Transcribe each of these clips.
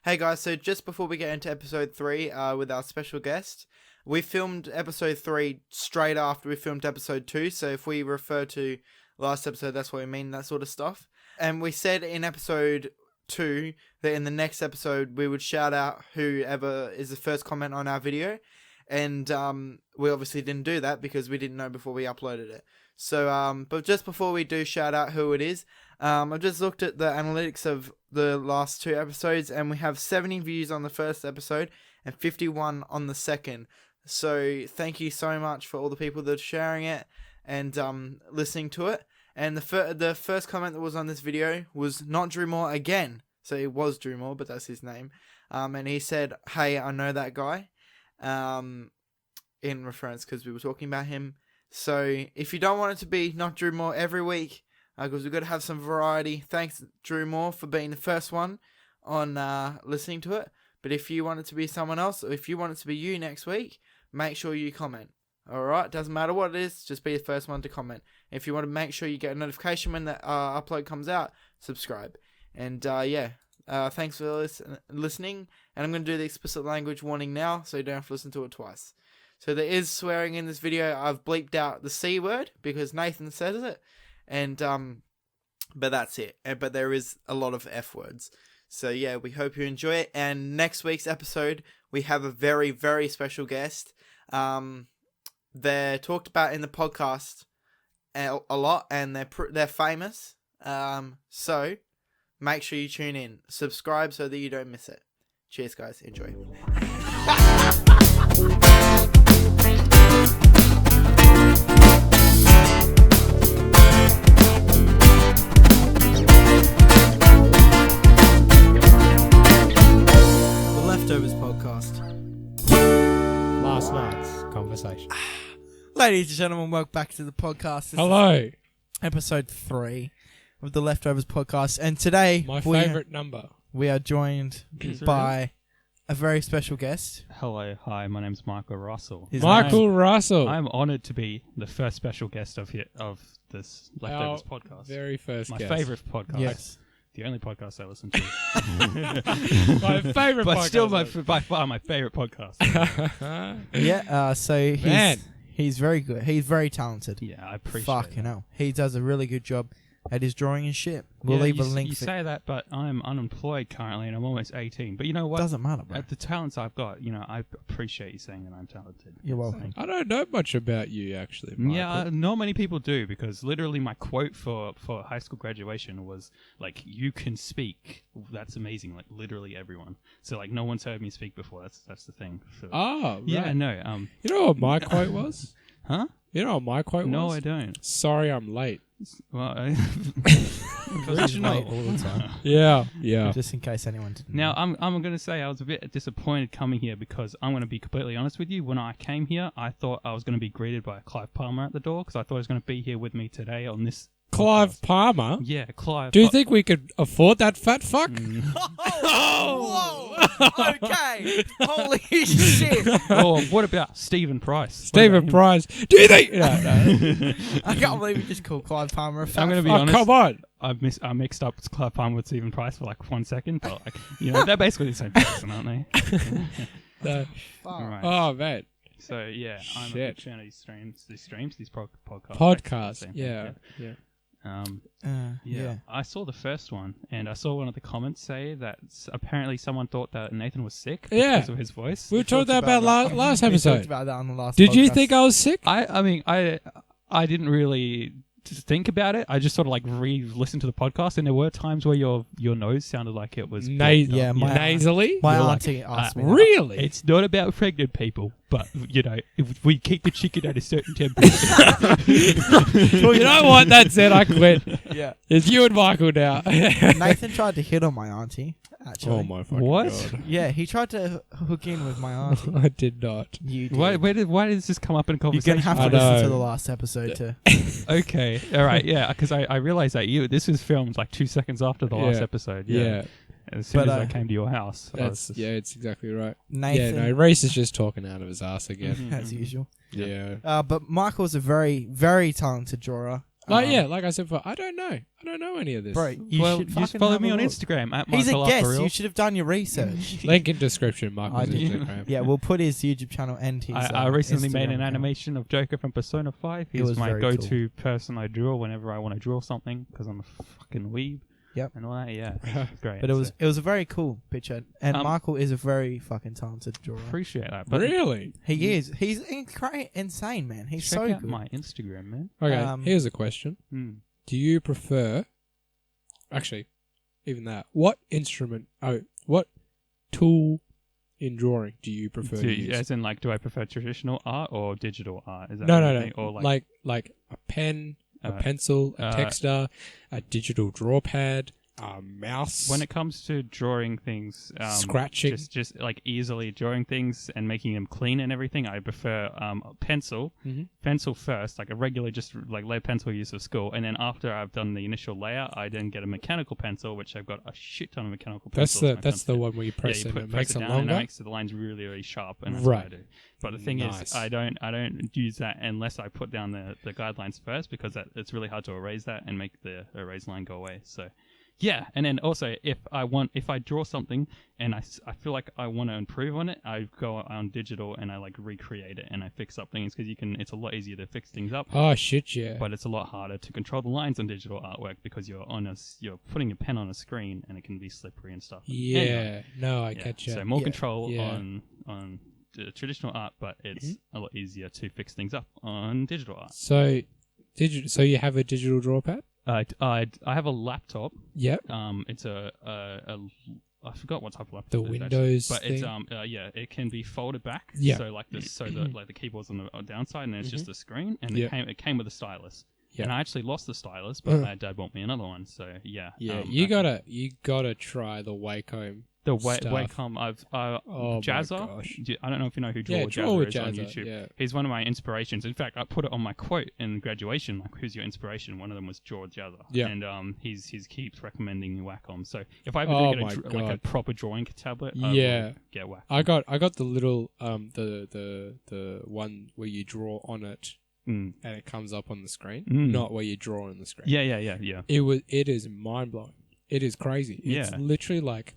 Hey guys, so just before we get into episode 3 with our special guest, we filmed episode 3 straight after we filmed episode 2, so if we refer to last episode, that's what we mean, that sort of stuff. And we said in episode 2 that in the next episode we would shout out whoever is the first comment on our video, and we obviously didn't do that because we didn't know before we uploaded it. So, but just before we do shout out who it is, I've just looked at the analytics of the last 2 episodes, and we have 70 views on the first episode and 51 on the second. So thank you so much for all the people that are sharing it and listening to it. And the first comment that was on this video was not Drew Moore again. So it was Drew Moore, but that's his name. And he said, "Hey, I know that guy," in reference because we were talking about him. So if you don't want it to be not Drew Moore every week, because we've got to have some variety. Thanks, Drew Moore, for being the first one on listening to it. But if you want it to be someone else, or if you want it to be you next week, make sure you comment. Alright? Doesn't matter what it is, just be the first one to comment. If you want to make sure you get a notification when the upload comes out, subscribe. And thanks for listening. And I'm going to do the explicit language warning now, so you don't have to listen to it twice. So there is swearing in this video. I've bleeped out the C word because Nathan says it. And, but that's it. But there is a lot of F words. So yeah, we hope you enjoy it. And next week's episode, we have a very, very special guest. They're talked about in the podcast a lot, and they're famous. So make sure you tune in. Subscribe so that you don't miss it. Cheers, guys. Enjoy. Leftovers podcast. Last night's conversation. Ladies and gentlemen, welcome back to the podcast. This Hello. is episode 3 of the Leftovers podcast. And today, My favourite number. we are joined by a very special guest. Hello, hi, my name's Michael Russell. Michael Russell. I'm honoured to be the first special guest of this Leftovers Our podcast. very first My guest. favourite podcast. Yes. The only podcast I listen to. My favourite but podcast. still by far my favourite podcast. Yeah, so Man. he's very good. He's very talented. Yeah, I appreciate Fucking it. hell. He does a really good job at his drawing and shit. We'll leave a link. You say that, but I'm unemployed currently and I'm almost 18. But you know what? Doesn't matter, bro. At the talents I've got, I appreciate you saying that I'm talented. You're welcome. I don't know much about you, actually, Michael. Yeah, not many people do, because literally my quote for high school graduation was, like, you can speak. That's amazing. Like, literally everyone. So, like, no one's heard me speak before. That's the thing. So, Oh, right. yeah, no. You know what my quote was? Huh? You know what my quote was? No, I don't. Sorry, I'm late. Well, Original. All the time. Yeah. Just in case anyone didn't Now, know. I'm going to say I was a bit disappointed coming here, because I'm going to be completely honest with you. When I came here, I thought I was going to be greeted by Clive Palmer at the door, because I thought he was going to be here with me today on this Clive podcast. Palmer? Yeah, Clive. Do you think we could afford that fat fuck? Whoa! Okay. Holy shit! Oh, what about Stephen Price? Stephen Price. Do you think? No. I can't believe you just called Clive Palmer a fat I'm going to be Oh, honest. come on. I mixed up Clive Palmer with Stephen Price for like 1 second, but they're basically the same person, aren't they? No. fuck. All right. Oh, man. So yeah, I'm a Shit. big fan of these podcasts. Podcast. Same thing, Yeah. Yeah. I saw the first one, and I saw one of the comments say that apparently someone thought that Nathan was sick because of his voice. We talked about that. last We talked episode. about that on the last Did you podcast. think I was sick? I mean, I didn't really think about it. I just sort of like re-listened to the podcast, and there were times where your nose sounded like it was blocked up. Yeah, my- nasally. My You're auntie asked me that. Really? It's not about pregnant people, but if we keep the chicken at a certain temperature. Well, you know what? That's it. I quit. Yeah. It's you and Michael now. Nathan tried to hit on my auntie, actually. Oh my fucking What? God. Yeah, he tried to hook in with my auntie. I did not. You did. Why did this just come up in You're conversation? going to have I to listen know. to the last episode to... Okay, all right, yeah, because I realized that this was filmed like 2 seconds after the last Yeah. episode. Yeah. As soon But, as I came to your house. I was just- It's exactly right. Nathan, Yeah, no, Rhys is just talking out of his ass again. Mhm. as usual. Yeah. But Michael's a very, very talented drawer. Like I said, I don't know. I don't know any of this. Bro, you well, should just fucking follow have me a on look. Instagram at He's a Michael guest. Upperreal. You should have done your research. Link in description, I Michael's do. Instagram. Yeah, we'll put his YouTube channel and his. I recently Instagram made an account. animation of Joker from Persona 5. It He's was my very go-to person I draw whenever I want to draw something because I'm a fucking weeb. Yep. And all that, yeah. It's great. But it So, was a very cool picture, and Um, Michael is a very fucking talented drawer. appreciate that. But Really? He is. He's insane, man. He's check so out good. my Instagram, man. Okay, here's a question. Do you prefer... Actually, even that. What tool in drawing do you prefer to use? As in, like, do I prefer traditional art or digital art? Is that No. what you think? Or Like a pen, a Uh, pencil, a texter, a digital draw pad, a mouse. when it comes to drawing things, Scratching. just like easily drawing things and making them clean and everything, I prefer pencil. Mhm. Pencil first, like a regular, just like lead pencil use of school, and then after I've done the initial layout, I then get a mechanical pencil, which I've got a shit ton of mechanical pencils. That's the one where you press you it and it press makes it them down longer. and it makes the lines really, really sharp, and that's Right. what I do. But the thing Nice. is, I don't use that unless I put down the guidelines first, because it's really hard to erase that and make the erase line go away. So, yeah. And then also, if I draw something and I feel like I want to improve on it, I go on digital and I like recreate it and I fix up things, because it's a lot easier to fix things up. Oh shit, yeah. But it's a lot harder to control the lines on digital artwork because you're putting your pen on a screen and it can be slippery and stuff. Yeah. Anyway, No, I yeah. catch you. So more Yeah. control Yeah. on traditional art, but it's a lot easier to fix things up on digital art. So you have a digital draw pad? I have a laptop. Yep. It's a I forgot what type of laptop. The it is, Windows actually. thing? But it's it can be folded back. Yeah. So like the keyboard's on the downside, and then it's just the screen, and Yeah. it came with a stylus. Yeah. And I actually lost the stylus, but my dad bought me another one. So yeah. Yeah. You gotta try the Wacom. The stuff. Wacom, Oh Jazza. my gosh. I don't know if you know who Yeah, Draw Draw with is on Jazza, YouTube. yeah. He's one of my inspirations. In fact, I put it on my quote in graduation, like, who's your inspiration? One of them was Draw with Jazza. Yeah. And he keeps recommending Wacom. So if I ever Oh do my get like a God. proper drawing tablet, I Yeah. will get Wacom. I got the little the one where you draw on it Mm. and it comes up on the screen, Mm. not where you draw on the screen. Yeah. It is mind blowing. It is crazy. It's Yeah. literally like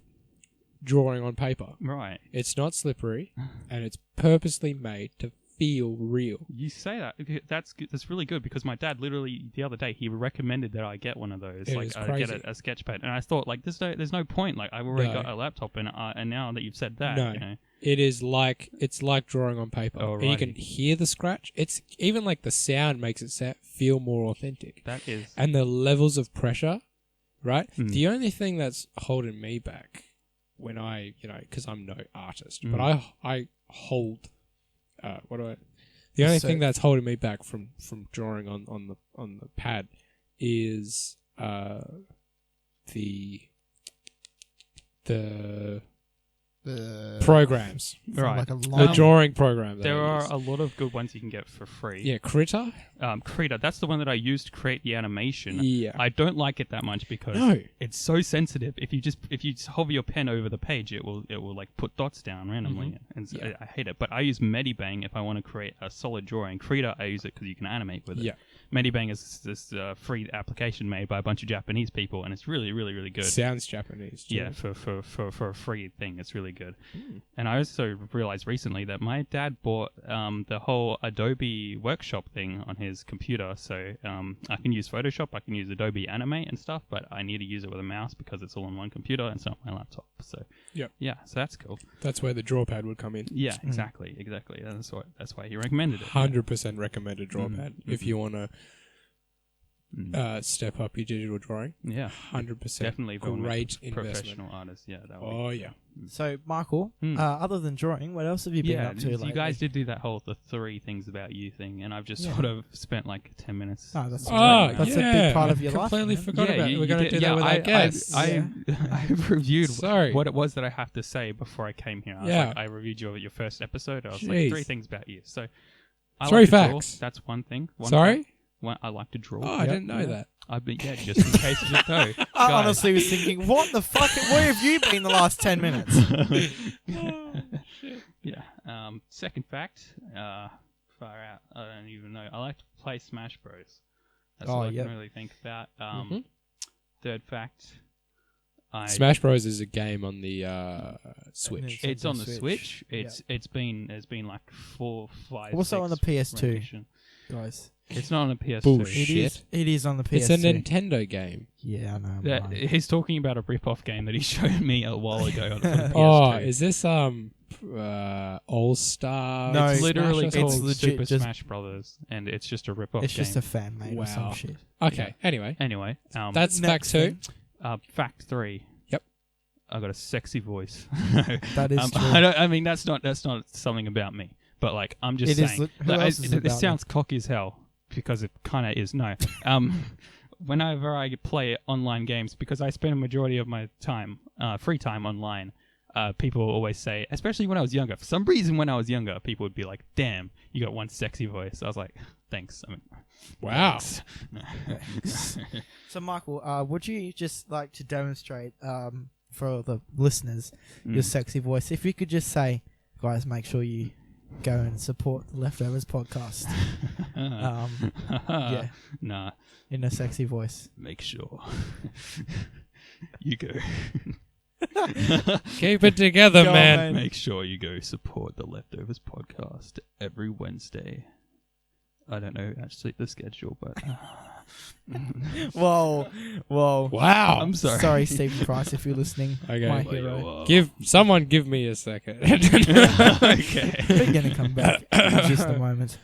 drawing on paper. Right. It's not slippery, and it's purposely made to feel real. You say that. That's good. That's really good, because my dad literally the other day he recommended that I get one of those. It like is I get crazy. a sketch pad, and I thought like there's no point. Like I've already No. got a laptop, and now that you've said that, No. you know, It's like drawing on paper, and you can Alrighty. hear the scratch. It's even like the sound makes it feel more authentic, that is and the levels of pressure. Right. Mm. The only thing that's holding me back when I, because I'm no artist, but Mm. I hold. The only thing that's holding me back from drawing on the pad is the programs, Right. Like a the long, drawing program. that There I are use. a lot of good ones you can get for free. Yeah, Critter. Krita, that's the one that I used to create the animation. Yeah. I don't like it that much because No. it's so sensitive. If you just hover your pen over the page, it will like put dots down randomly, and so Yeah. I hate it. But I use Medibang if I want to create a solid drawing. Krita, I use it because you can animate with it. Yeah. Medibang is this free application made by a bunch of Japanese people, and it's really, really, really good. Sounds Japanese. Too. Yeah, for a free thing, it's really good. And I also realized recently that my dad bought the whole Adobe Workshop thing on his computer, so I can use Photoshop, I can use Adobe Animate and stuff, but I need to use it with a mouse because it's all on one computer and it's not my laptop. So Yep. yeah, so that's cool. That's where the draw pad would come in. Yeah, exactly. That's why he recommended it. 100% recommended draw Mm, pad if you want to Mm. step up your digital drawing. Yeah, 100% definitely for great investment. professional artists. Yeah, that would Oh yeah. So, Michael, Hmm. Other than drawing, what else have you been up to you lately? guys did do that whole the 3 things about you thing, and I've just Yeah. sort of spent like 10 minutes. Oh, that's Oh, that's yeah. a big part of your life. Completely man. forgot about it. We're going to do that with our guests. I've reviewed Sorry. what it was that I have to say before I came here. I reviewed your first episode. I was like, Jeez. 3 things about you. So, I 3 like to draw. facts. That's one thing. Sorry? fact. I like to draw. Oh, I didn't know that. Just in case you know. I Guys. honestly was thinking, what the fuck? Where have you been the last 10 minutes? Yeah. Second fact, far out. I don't even know. I like to play Smash Bros. That's all I can really think about. Third fact. Smash Bros is a game on the Switch. It's on the Switch. There's been like 4, 5. Also 6 on the PS2, rendition. guys. It's not on the PS2. Bullshit. It is on the PS2. It's a Nintendo game. Yeah, I know. He's talking about a rip-off game that he showed me a while ago on the PS2. Oh, is this All Star? No, It's literally Smash, called it's legit Super just- Smash Brothers, and it's just a rip-off game. It's just a fan made or some Wow. shit. Okay, anyway. Anyway, That's fact Next 2. thing. fact 3. Yep. I got a sexy voice. That is true. I mean, that's not something about me, but like I'm just It is. saying. Who else is it This about sounds cocky as hell because it kind of is. No. Whenever I play online games, because I spend a majority of my time, free time online, people always say, especially when I was younger, for some reason when I was younger, people would be like, damn, you got one sexy voice. I was like, thanks. I mean, Wow. thanks. So, Michael, would you just like to demonstrate for the listeners your sexy voice? If you could just say, guys, make sure you go and support the Leftovers podcast. Yeah, Nah, in a sexy voice. make sure. You go. Keep it together, Go on, man. man. Make sure you go support the Leftovers podcast every Wednesday. I don't know actually the schedule, but Whoa. Wow. I'm sorry. Sorry, Stephen Price, if you're listening. Okay. My Well, hero. Someone give me a second. Okay. We're going to come back in just a moment.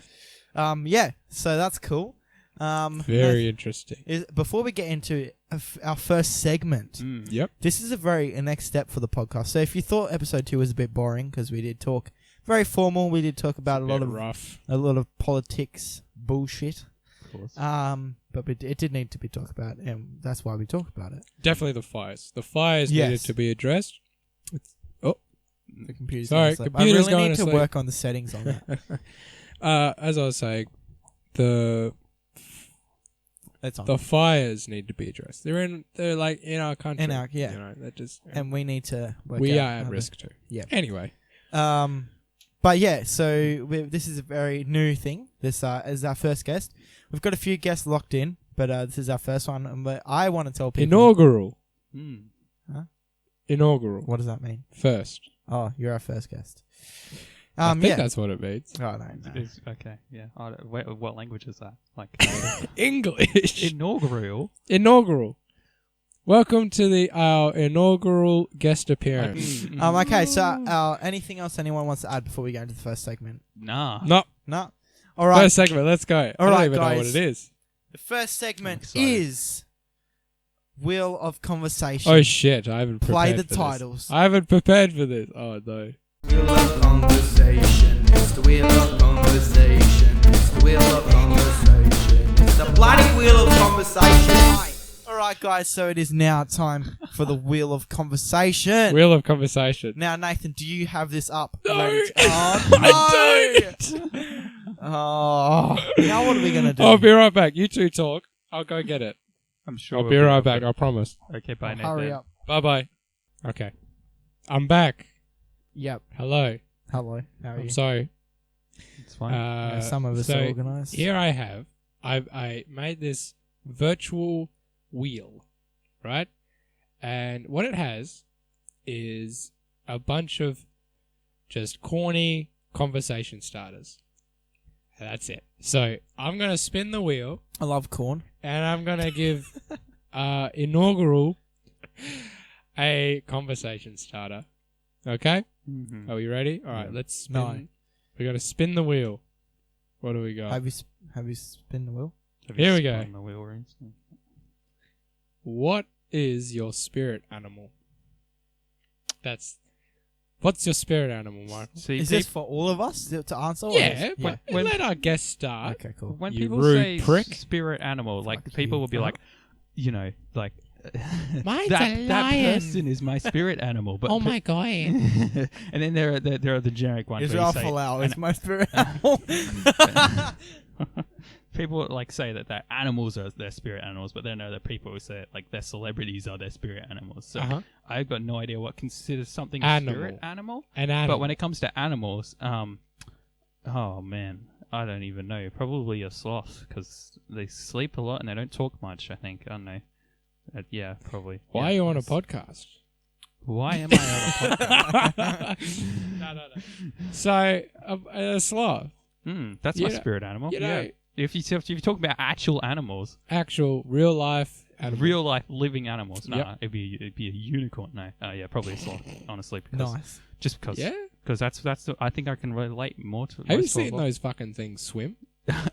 Yeah, so that's cool. Very interesting. Before we get into our first segment, Yep. this is a very next step for the podcast. So if you thought episode 2 was a bit boring, because we did talk very formal, we did talk about a lot of politics bullshit. Of course. But it did need to be talked about, and that's why we talked about it. Definitely the fires. The fires Yes. needed to be addressed. The computer's Sorry, going to sleep. I computer's really going need to to sleep. work on the settings on that. As I was saying, the It's on. fires need to be addressed. They're like in our country. In our- yeah. You know, they're just And we need to work we out are at how risk too. Yeah. Anyway. But yeah, so this is a very new thing. This is our first guest. We've got a few guests locked in, but this is our first one. But I want to tell people... Inaugural. Huh? Inaugural. What does that mean? First. Oh, you're our first guest. I think that's what it means. Oh, no. Okay, yeah. What language is that? Like English. inaugural. Inaugural. Welcome to our inaugural guest appearance. Okay, so anything else anyone wants to add before we go into the first segment? Nah. No? All right. First segment, let's go. All I don't right, even know what guys. it is. The first segment excited. is Wheel of Conversation. Oh shit, I haven't prepared Play the for this. titles. I haven't prepared for this. Oh no. Wheel of conversation, it's the wheel of conversation, it's the wheel of conversation, it's the bloody wheel of conversation. Alright guys, so it is now time for the Wheel of Conversation. Wheel of conversation. Now Nathan, do you have this up? No. Ready to- Oh, I no! Oh, now what are we going to do? I'll be right back. You two talk. I'll go get it. I'm sure. I'll be right back. I promise. Okay, bye, Nathan. Hurry up. Bye-bye. Okay. I'm back. Yep. Hello. Hello. How are you? I'm sorry. It's fine. Yeah, some of us so are organised. Here I have. I made this virtual wheel, right? And what it has is a bunch of just corny conversation starters. And that's it. So I'm going to spin the wheel I love corn. and I'm going to give inaugural a conversation starter. Okay? Mhm. Are we ready? All right, Yeah. let's spin. No. We got to spin the wheel. What do we got? Have you spin the wheel? Have you Here we go. spun the wheel, Rhys? What is your spirit animal? What's your spirit animal, Michael? See, Is this for all of us to answer? or Yeah, is- but When- let our guest start. Okay, cool. when You people rude say prick. spirit animal, like Fuck people you. will be like, you know, like Mine's that a that lion. person is my spirit animal. But Oh my god! and then there are the generic ones. where you Israel say Folau is an- my spirit animal. people like say that animals are their spirit animals, but then there are people who say like their celebrities are their spirit animals. So Uh-huh. I've got no idea what considers something a Animal. spirit animal. An animal. But when it comes to animals, oh man, I don't even know. Probably a sloth because they sleep a lot and they don't talk much. I think. I don't know. Yeah, probably. Why Yeah, are you on a yes. podcast? Why am I on a podcast? No. So, a sloth. That's You my know- spirit animal. you know- Yeah. If you talk about actual animals, Actual, real life animal. real life living animals, no, Yep. it'd be a unicorn. No, yeah, probably a sloth. Honestly, because, Nice. just because. Yeah? Because I think I can relate more to. Have you most of seen what- those fucking things swim? Yeah,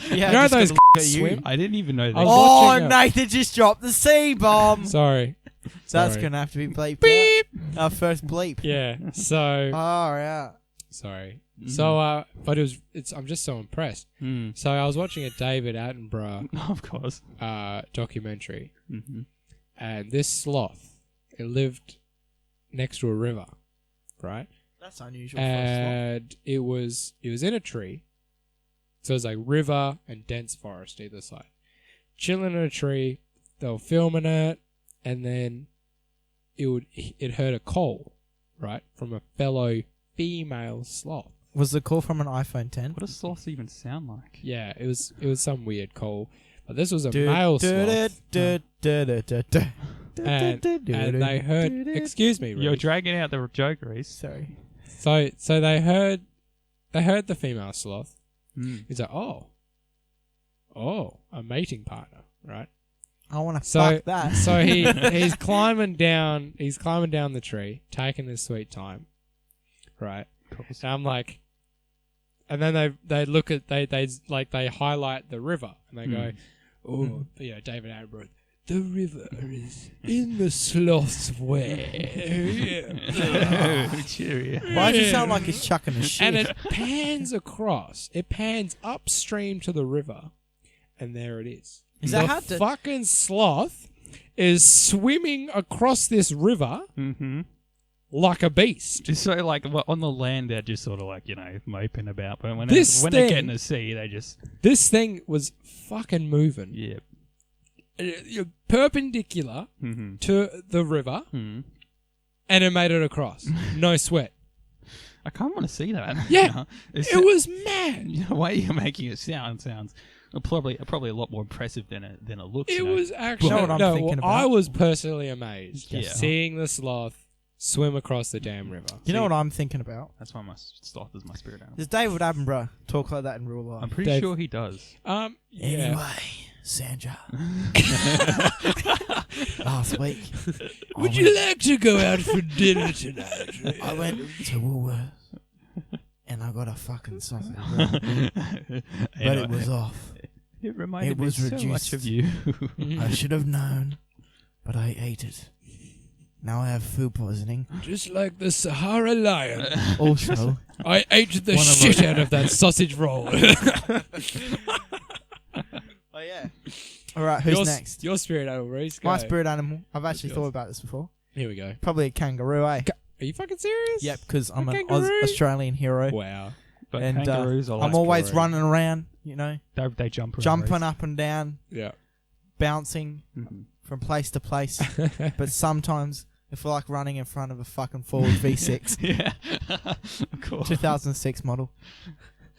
You know just those gonna look at you. swim? I didn't even know that. I was Oh, watching a- Nathan just dropped the C bomb. Sorry. That's Sorry. gonna have to be bleeped. Beep! Our first bleep. Yeah, so... Oh yeah. Sorry. So, but I'm just so impressed. Mm. So I was watching a David Attenborough Of course. documentary, Mm-hmm. and this sloth, it lived next to a river, right? That's unusual for a And it was in a tree, so it was like river and dense forest either side. Chilling in a tree, they were filming it, and then it heard a call, right, from a fellow female sloth. Was the call from an iPhone 10? What does sloths even sound like? Yeah, it was some weird call, but this was a male sloth, and they heard. Excuse me, You're Rhys. dragging out the joke, Rhys. Sorry. So they heard the female sloth. Mm. He's like, oh, a mating partner, right? I want to So fuck that. so he's climbing down the tree, taking his sweet time, right? And I'm like, and then they look at they highlight the river and they go, oh, David Attenborough, the river is in the sloth's way. Cheerio. Why does it sound like he's chucking a shit? And it pans across. It pans upstream to the river, and there it is. Is the that how to- fucking sloth is swimming across this river Mm-hmm. like a beast. Just so like on the land, they're just sort of like moping about, but when This when they get thing- in the sea, they just This thing was fucking moving. yeah. Perpendicular Mm-hmm. to the river, and it made it across. No sweat. I kind of want to see that. Yeah, It's- it was mad. the way you're making it sounds probably a lot more impressive than it looks. It was actually You know what I'm thinking about? I was personally amazed Yeah. seeing the sloth swim across the damn river. You know what I'm thinking about? That's why my sloth is my spirit animal. Does David Attenborough talk like that in real life? I'm pretty Dave- sure he does. Yeah. Anyway, Sandra. Last week, Would you like to go out for dinner tonight? I went to Woolworths and I got a fucking sausage roll, but it was off. It reminded it me was so much reduced. of you. I should have known, but I ate it. Now I have food poisoning. Just like the Sahara lion. Also, I ate the One of shit our- out of that sausage roll. oh yeah. All right, who's next? Your spirit animal, Rhys. My Go. spirit animal. I've actually yours? thought about this before. Here we go. Probably a kangaroo, eh? Are you fucking serious? Yep, because I'm A an kangaroo? Australian hero. Wow. But And, kangaroos are I'm like always boring. running around, they jump around. jumping up and down, Yeah. bouncing Mhm. from place to place. But sometimes I feel like running in front of a fucking Ford V6, Yeah, of course. 2006 model.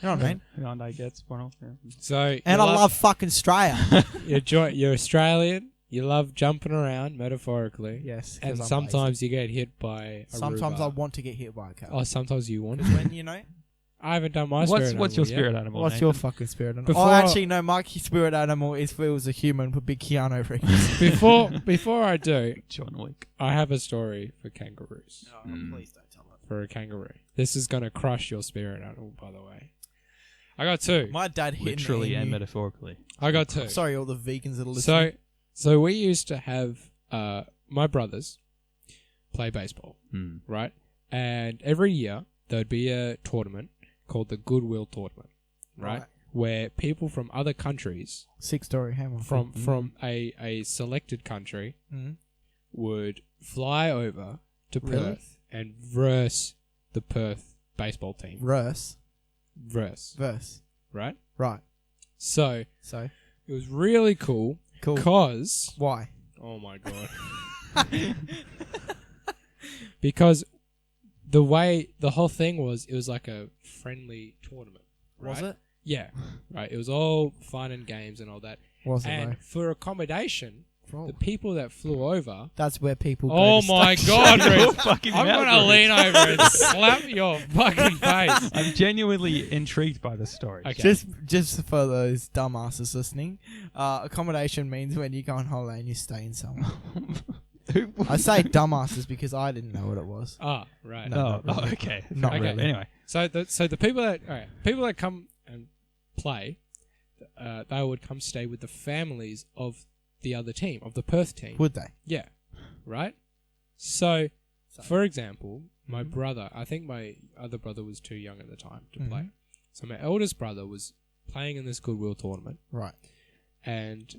You know what I mean? Hyundai gets one off. Yeah. So And I love fucking Australia. you're Australian. You love jumping around metaphorically. Yes. 'cause And I'm sometimes you get hit by a lazy. Sometimes I Roomba. want to get hit by a car. Oh, sometimes you want to. When I haven't done my spirit What's your animal yet. spirit animal? What's Nathan? your fucking spirit animal? Before- Oh, actually, no. My spirit animal is if it was a human with big Keanu Reeves. Before I do, John Wick? I have a story for kangaroos. Please don't tell it. For a kangaroo. This is gonna crush your spirit animal, by the way. I got two. My dad hit Literally an and emu. metaphorically. I got two. Sorry, all the vegans that are listening. So we used to have my brothers play baseball, Hmm. right? And every year there'd be a tournament called the Goodwill Tournament, right? Right. Where people from other countries, 6-story hammer. from a selected country, Mm. would fly over to Really? Perth and verse the Perth baseball team. Verse. Right? Right. So So it was really cool cool. because Why? oh my god. Because the way the whole thing was, it was like a friendly tournament. Right? Was it? Yeah, right. It was all fun and games and all that. Was it And though? for accommodation, Oh. the people that flew over. That's where people go Oh to my stay. God, Your Rhys. fucking I'm mouth, gonna Rhys. lean over and slap your fucking face. I'm genuinely intrigued by the story. Okay. Just for those dumbasses listening, accommodation means when you go on holiday and you stay in somewhere. I say dumbasses because I didn't know what it was. Ah, right. No. Oh, okay. Not Okay. really. Anyway, So the people that come and play, they would come stay with the families of the other team, of the Perth team. Would they? Yeah, right. So, for example, my brother, I think my other brother was too young at the time to play. So my eldest brother was playing in this Goodwill tournament, Right. and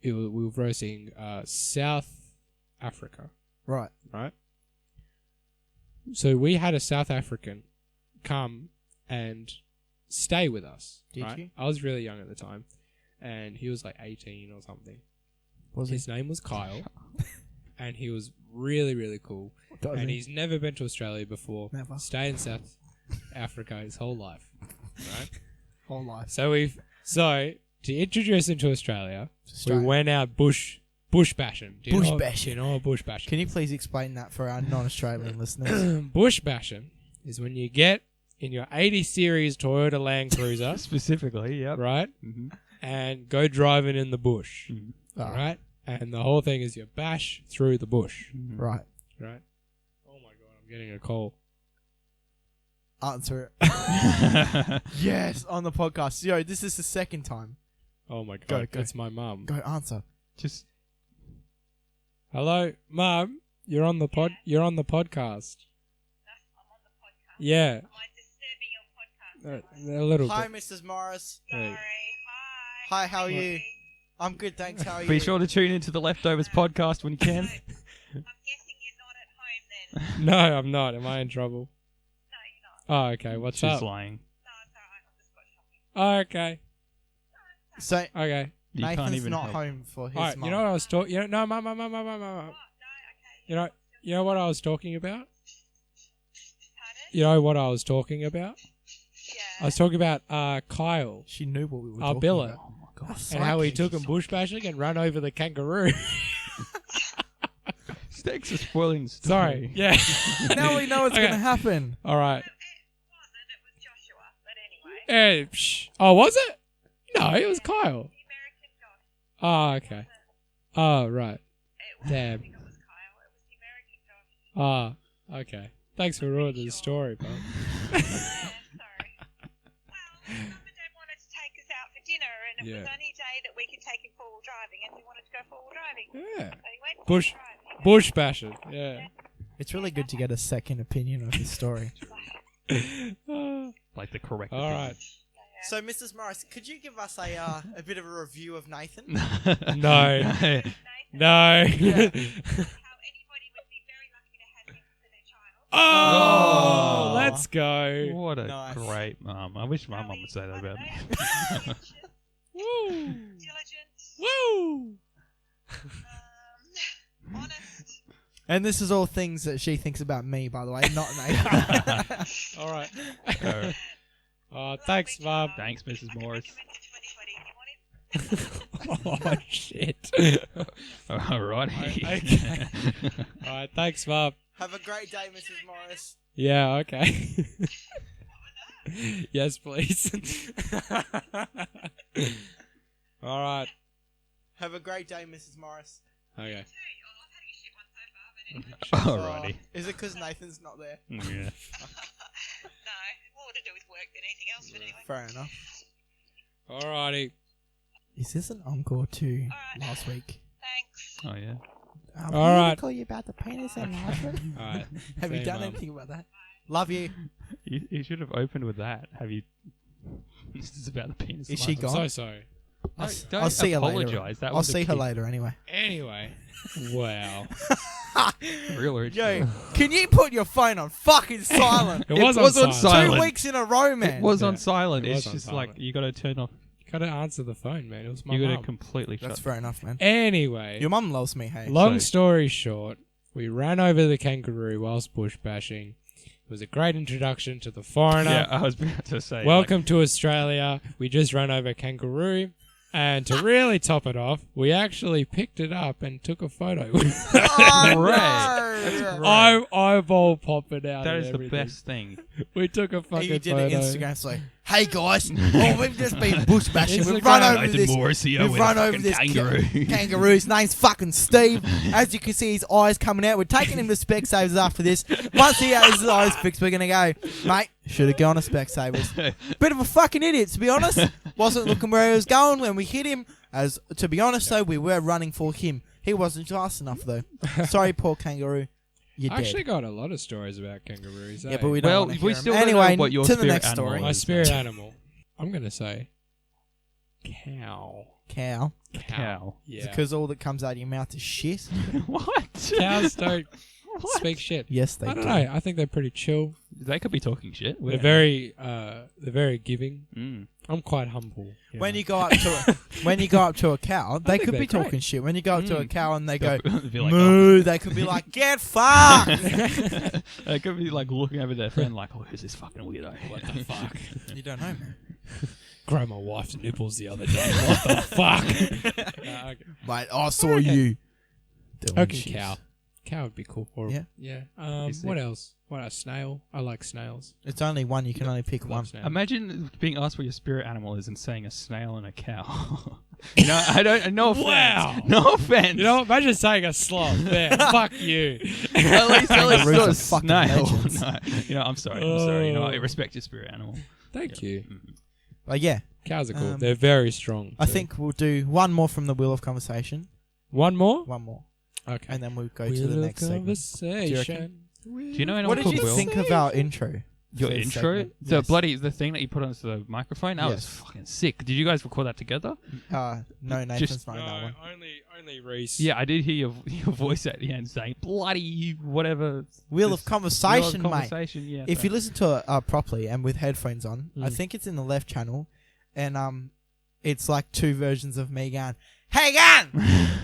we were versing South Africa, Right. right? So we had a South African come and stay with us. Did right? you? I was really young at the time, and he was like 18 or something. Was His name was Kyle, and he was really, really cool. Was And he? he's never been to Australia before. Never. Stayed in South Africa his whole life, right? Whole life. So to introduce him to Australia, Australia. we went out bush bashing. Bush bashing. Do you know what bush bashing? Can you please explain that for our non-Australian listeners? Bush bashing is when you get in your 80 series Toyota Land Cruiser, specifically, yep. right, Mm-hmm. and go driving in the bush, Oh, right? And the whole thing is you bash through the bush, Right. right? Oh my God, I'm getting a call. Answer it. Yes, on the podcast. Yo, this is the second time. Oh my God, Go. it's my mum. Go answer. Just Hello, Mum. You're on the pod. You're on the podcast. I'm on the podcast. Yeah, Am I disturbing your podcast? a little Hi, bit. Mrs. Morris. Sorry. Hey. Hi. Hi, how are you? I'm good, thanks. How are you? be sure to tune into the Leftovers podcast when you can. I'm guessing you're not at home then. No, I'm not. Am I in trouble? No, you're not. Oh, okay. What's She's up? lying. No, it's alright. I've just got shopping. Oh, okay. So, Okay. You can't Nathan's even not help. home for his All right. mum. You know what I was talking. No, Mum. Oh, no, okay. You know what I was talking about. Pardon? You know what I was talking about. Yeah. I was talking about Kyle She knew what we were Our talking billet. about. Oh my god. and how he took him bush bashing and ran over the kangaroo. Thanks for spoiling the story. Sorry. Yeah. Now we know what's Okay. going to happen. All right. It wasn't. It was Joshua. But anyway. Oh, was it? No, it was Kyle. The American Josh. Oh, okay. Oh, right. It was, Damn. I think it was Kyle. It was the American Josh. Ah, okay. Thanks for ruining the story, bro. Yeah, sorry. Well, Mum and Dad wanted to take us out for dinner, and it was Yeah. only a day that we could take him four-wheel driving, and we wanted to go four-wheel driving. Yeah. So he went Bush- four-wheel driving. Bush bashing. Yeah. It's really good to get a second opinion of the story. Ah, Like the correct. all right. So, Mrs. Morris, could you give us a bit of a review of Nathan? No. Nathan, No. how anybody would be very lucky to have him for their child. Oh, Oh. let's go. What a Nice. great mum. I wish my mum would say that about me. Woo. Diligent, Woo. honest. And this is all things that she thinks about me, by the way, not Nathan. All right. Uh, Oh, thanks, Mum. Thanks, Mrs. I can Morris. recommend to anybody if you want him. Oh, shit. Alrighty. All right, thanks, Mum. Have a great day, Mrs. Morris. Yeah, okay. Yes, please. All right. Have a great day, Mrs. Morris. Okay. Hey, oh, I've had a shit one so far, but anyway. Alrighty. Is it because Nathan's not there? Yeah. No, more to do with work than anything else, but anyway. Fair enough. Alrighty. Is this an encore to Alright. last week? Thanks. Oh yeah. All right. Call you about the penis and last week. All right. Have you See, done Mum. anything about that? Love you. You should have opened with that. Have you? This is about the penis. Is she last- I'm gone? so sorry. I'll, Don't I'll see her later. apologise. That I'll was a see her key- later anyway. Anyway. Wow. Real rich. Yo, can you put your phone on fucking silent? It was on silent. 2 weeks in a row, man. It was Yeah, on silent. it was It's on just silent. like you got to turn off. Gotta answer the phone, man. It was my You got to mum. completely That's shut. fair enough, man. Anyway. Your mum loves me, hey. Long So- story short, we ran over the kangaroo whilst bush bashing. It was a great introduction to the foreigner. Yeah, I was about to say. Welcome to Australia. We just ran over a kangaroo. And to really top it off, we actually picked it up and took a photo. Great. I'm eyeball popping out. That and is the everything. best thing. We took a fucking You did photo. it Instagram. It's like, hey guys, we've just been bush bashing. We've Instagram. run over Nathan this. Morris here We've with run a over fucking this kangaroo. kangaroo. His name's fucking Steve. As you can see, his eyes coming out. We're taking him to Specsavers after this. Once he has his eyes fixed, we're gonna go, mate. Should have gone to Specsavers. Bit of a fucking idiot, to be honest. Wasn't looking where he was going when we hit him. As to be honest, though, we were running for him. He wasn't fast enough, though. Sorry, poor kangaroo. You're I dead. actually got a lot of stories about kangaroos. Yeah, but we don't Well, want to we hear 'em. still don't Anyway, know what your to the spirit next animal story. My is. spirit animal. I'm going to say cow. Cow. Cow. Yeah. Because all that comes out of your mouth is shit. What? Cows don't What? speak shit. Yes, they I don't do. know. I think they're pretty chill. They could be talking shit. They're very giving. Mm. I'm quite humble. When know. you go up to a cow, they think could they're be great. talking shit. When you go up to a cow and they go They'll be like, moo, they could be like, get fucked. oh. They could be like looking over their friend like, oh, who's this fucking weirdo? What the fuck? You don't know, man. Grabbed my wife's nipples the other day. What the fuck? Okay. Mate, I saw you. doing Okay, shit. cow. Cow would be cool. Or, Yeah. Yeah. Is What it- else? What a snail. I like snails. It's only one. You can only pick Love one. snails. Imagine being asked what your spirit animal is and saying a snail and a cow. You know, I don't. No offense. Wow. No offense. You know, imagine saying a sloth. There, fuck you. at least Kangaroos not are a fucking snail. legends. No, you know, I'm sorry. I'm sorry. You know, I Oh. respect your spirit animal. Thank you. Mhm. But yeah, Cows are cool. Um, They're very strong. I too. think we'll do one more from the Wheel of Conversation. one more. One more. Okay. And then we'll go to Wheel the of next segment. conversation. Do you know anyone What did called you Will? think of our intro? Your for this intro? segment? The Yes. bloody the thing that you put onto the microphone? That was Yes. fucking sick. Did you guys record that together? No, Nathan's not in that one. only Rhys. Yeah, I did hear your voice at the end saying bloody whatever. Wheel this- of Conversation, Wheel of mate. Conversation, yeah. If you listen to it properly and with headphones on, I Mm. think it's in the left channel, and it's like two versions of me going, "Hey, gun!"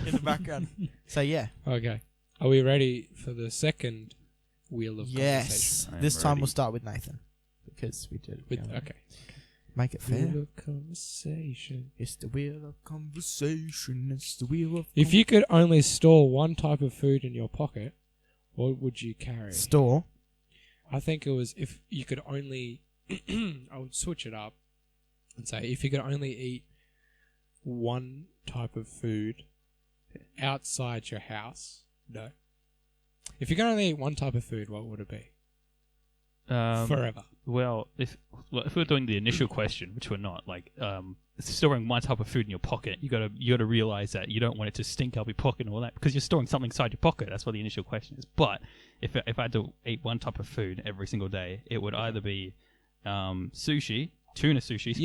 in the background. So yeah, Okay. Are we ready for the second wheel of yes. I am This time ready. we'll start with Nathan because we did. conversation? Okay. Make it fair. Wheel of conversation. It's the wheel of conversation. It's the wheel of. If you could only store one type of food in your pocket, what would you carry? store, I think it was if you could only. I would switch it up and say if you could only eat one type of food outside your house. No. If you could only eat one type of food, what would it be? Forever. Well, if we're doing the initial question, which we're not, like storing one type of food in your pocket, you gotta realize that you don't want it to stink up your pocket and all that because you're storing something inside your pocket. That's what the initial question is. But if I had to eat one type of food every single day, it would either be sushi, tuna sushi specifically.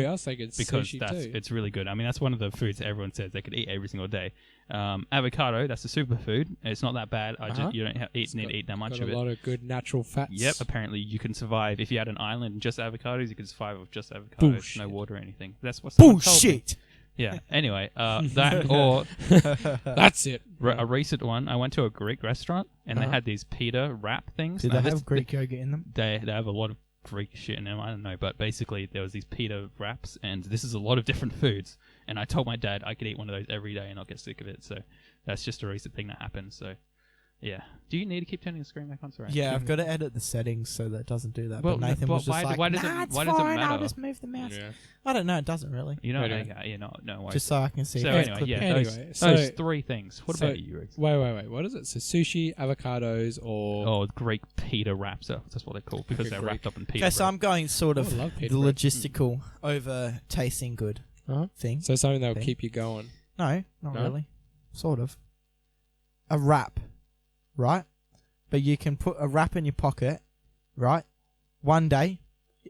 Yo, I was thinking Because sushi too. it's really good. I mean, that's one of the foods that everyone says they could eat every single day. Avocado, that's a superfood. It's not that bad. You don't need to eat that much Got of a it. lot of good natural fats. Yep, apparently you can survive. If you had an island and just avocados, you could survive with just avocados, Bullshit. no water or anything. That's what someone told me. bullshit. Yeah, anyway, that or That's it. a recent one, I went to a Greek restaurant and they had these pita wrap things. Did Now, they this- have Greek yogurt in them? They have a lot of Greek shit in them, I don't know, but basically there was these pita wraps and this is a lot of different foods. And I told my dad I could eat one of those every day and not get sick of it. So that's just a recent thing that happened. So yeah. Do you need to keep turning the screen back on? Sorry. Yeah, I've got to edit the settings so that it doesn't do that. Well, but Nathan but was just why- like, why does it- nah, it's why does it fine, I'll matter? just move the mouse. Yeah. I don't know, it doesn't really. You know, Right, okay, no worries. Just so I can see. So if it's anyway, clipping. yeah, Anyway, those so- three things. What so- about you, Rhys? Wait. What is it? So sushi, avocados, or Oh, Greek pita wraps. That's what they're called because they're Greek. wrapped up in pita. Okay, so I'm going sort Oh, of I love the pita bread. logistical over tasting good Uh-huh. thing. so something that'll Thing. keep you going. No, not No? really. Sort of. A wrap, right? But you can put a wrap in your pocket, right? One day,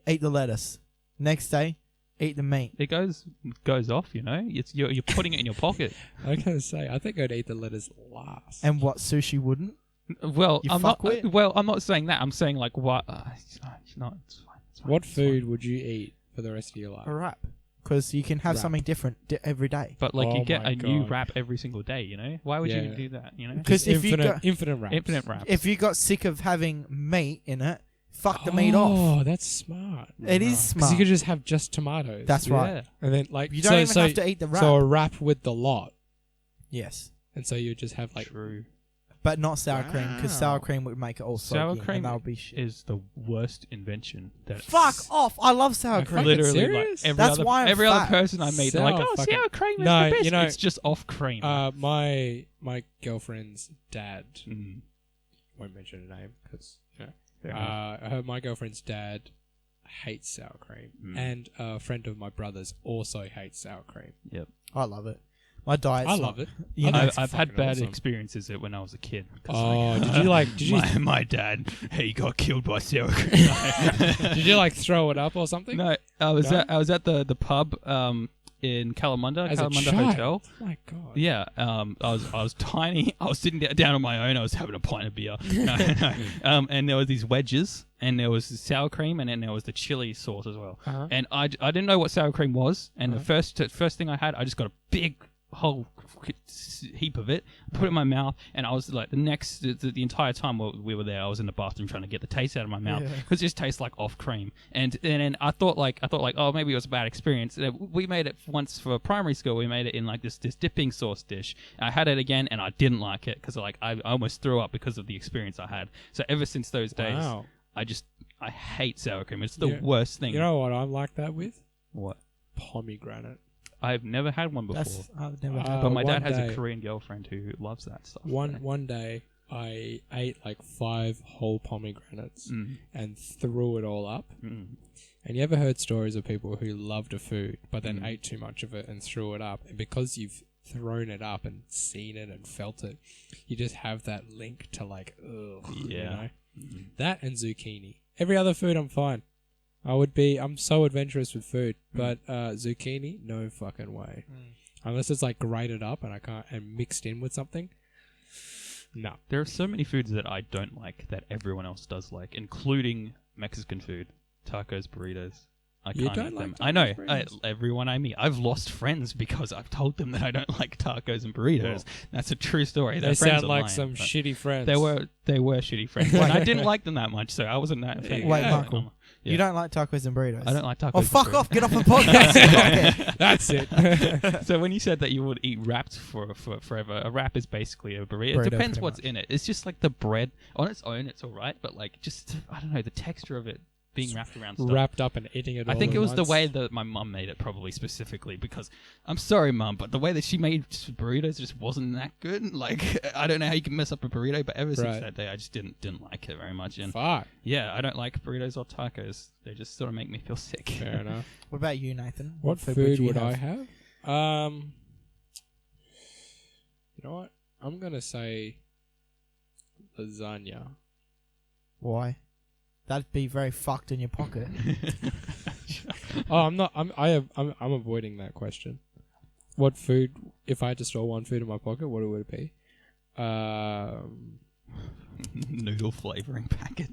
eat the lettuce. Next day, eat the meat. It goes off. You know, you're putting it in your pocket. I was gonna say, I think I'd eat the lettuce last. And what sushi wouldn't? Well, You I'm not. fuckwit. Well, I'm not saying that. I'm saying like what? It's not. It's fine. What it's food fine. would you eat for the rest of your life? A wrap. because you can have Wrap. something different every day. But like Oh you get my a new God. wrap every single day, you know? Why would Yeah. you do that, you know? Because if you got infinite wraps. Infinite wraps. if you got sick of having meat in it, fuck the meat off. Oh, that's smart. It is Because smart. you could just have just tomatoes. That's right. Yeah. And then like You don't even have to eat the wrap. So a wrap with the lot, Yes, and so you just have like True. but not sour cream because sour Wow. cream would make it all Sour soggy, cream and that would be shit. is the worst invention that Fuck off! I love sour Like, cream. fucking literally like serious? every That's other why I'm every fat. other person I meet, they're like, Sour "Oh, fucking- sour cream is No, the best." you know- it's just off cream. my girlfriend's dad. Mm. Won't mention her name because Fair enough. my girlfriend's dad hates sour cream, Mm. and a friend of my brother's also hates sour cream. I love it. My diet's I not- love it. You I know, think I've it's had fucking bad awesome. experiences it when I was a kid. 'Cause, Oh, did you like? Did you my dad, he got killed by sour cream. did you like throw it up or something? No, I was No? at the pub in Kalamunda As a Kalamunda child? Hotel. Oh my god. Yeah, I was tiny. I was sitting down on my own. I was having a pint of beer. No. And there were these wedges, and there was the sour cream, and then there was the chili sauce as well. Uh-huh. And I didn't know what sour cream was. And the first thing I had, I just got a big whole heap of it, put it in my mouth, and I was like, the entire time we were there, I was in the bathroom trying to get the taste out of my mouth because it just tastes like off cream. And then I thought like, oh, maybe it was a bad experience. We made it once for primary school. We made it in like this dipping sauce dish. I had it again, and I didn't like it because like I almost threw up because of the experience I had. So ever since those days, Wow. I hate sour cream. It's the Yeah. worst thing. You know what I'm like that with? What? Pomegranate. I've never had one before. I've never Uh, had. But my dad one has day- a Korean girlfriend who loves that stuff. One day I ate like 5 whole pomegranates Mm. and threw it all up. Mm. And you ever heard stories of people who loved a food but then Mm. ate too much of it and threw it up, and because you've thrown it up and seen it and felt it, you just have that link to like, ugh, you Yeah. know? Mm. That and zucchini. Every other food I'm fine. I'm so adventurous with food, but zucchini, no fucking way. Unless it's like grated up and mixed in with something. No. There are so many foods that I don't like that everyone else does like, including Mexican food, tacos, burritos. I You can't don't eat like them. tacos, I know. burritos? Everyone I meet, I've lost friends because I've told them that I don't like tacos and burritos. Well, That's a true story. They Their friends sound are like lying, some but shitty friends. They were shitty friends, and I didn't like them that much, so I wasn't that offended. Wait, Yeah. Michael, Yeah. you don't like tacos and burritos? I don't like tacos. Oh, and fuck burritos. off! Get off the podcast. That's it. So when you said that you would eat wraps for forever, a wrap is basically a burrito. Burrito, It depends pretty what's much. in it. It's just like the bread on its own, it's all right, but like just I don't know the texture of it being wrapped around stuff. Wrapped up and eating it all I think at it was the once. way that my mum made it, probably specifically because I'm sorry, mum, but the way that she made burritos just wasn't that good. Like I don't know how you can mess up a burrito, but ever since Right. that day, I just didn't like it very much. And Fuck. yeah, I don't like burritos or tacos. They just sort of make me feel sick. Fair enough. What about you, Nathan? What food you would I have? You know what? I'm gonna say lasagna. Why? That'd be very fucked in your pocket. Oh, I'm not. I'm avoiding that question. What food? If I had to store one food in my pocket, what would it be? Noodle flavoring packet.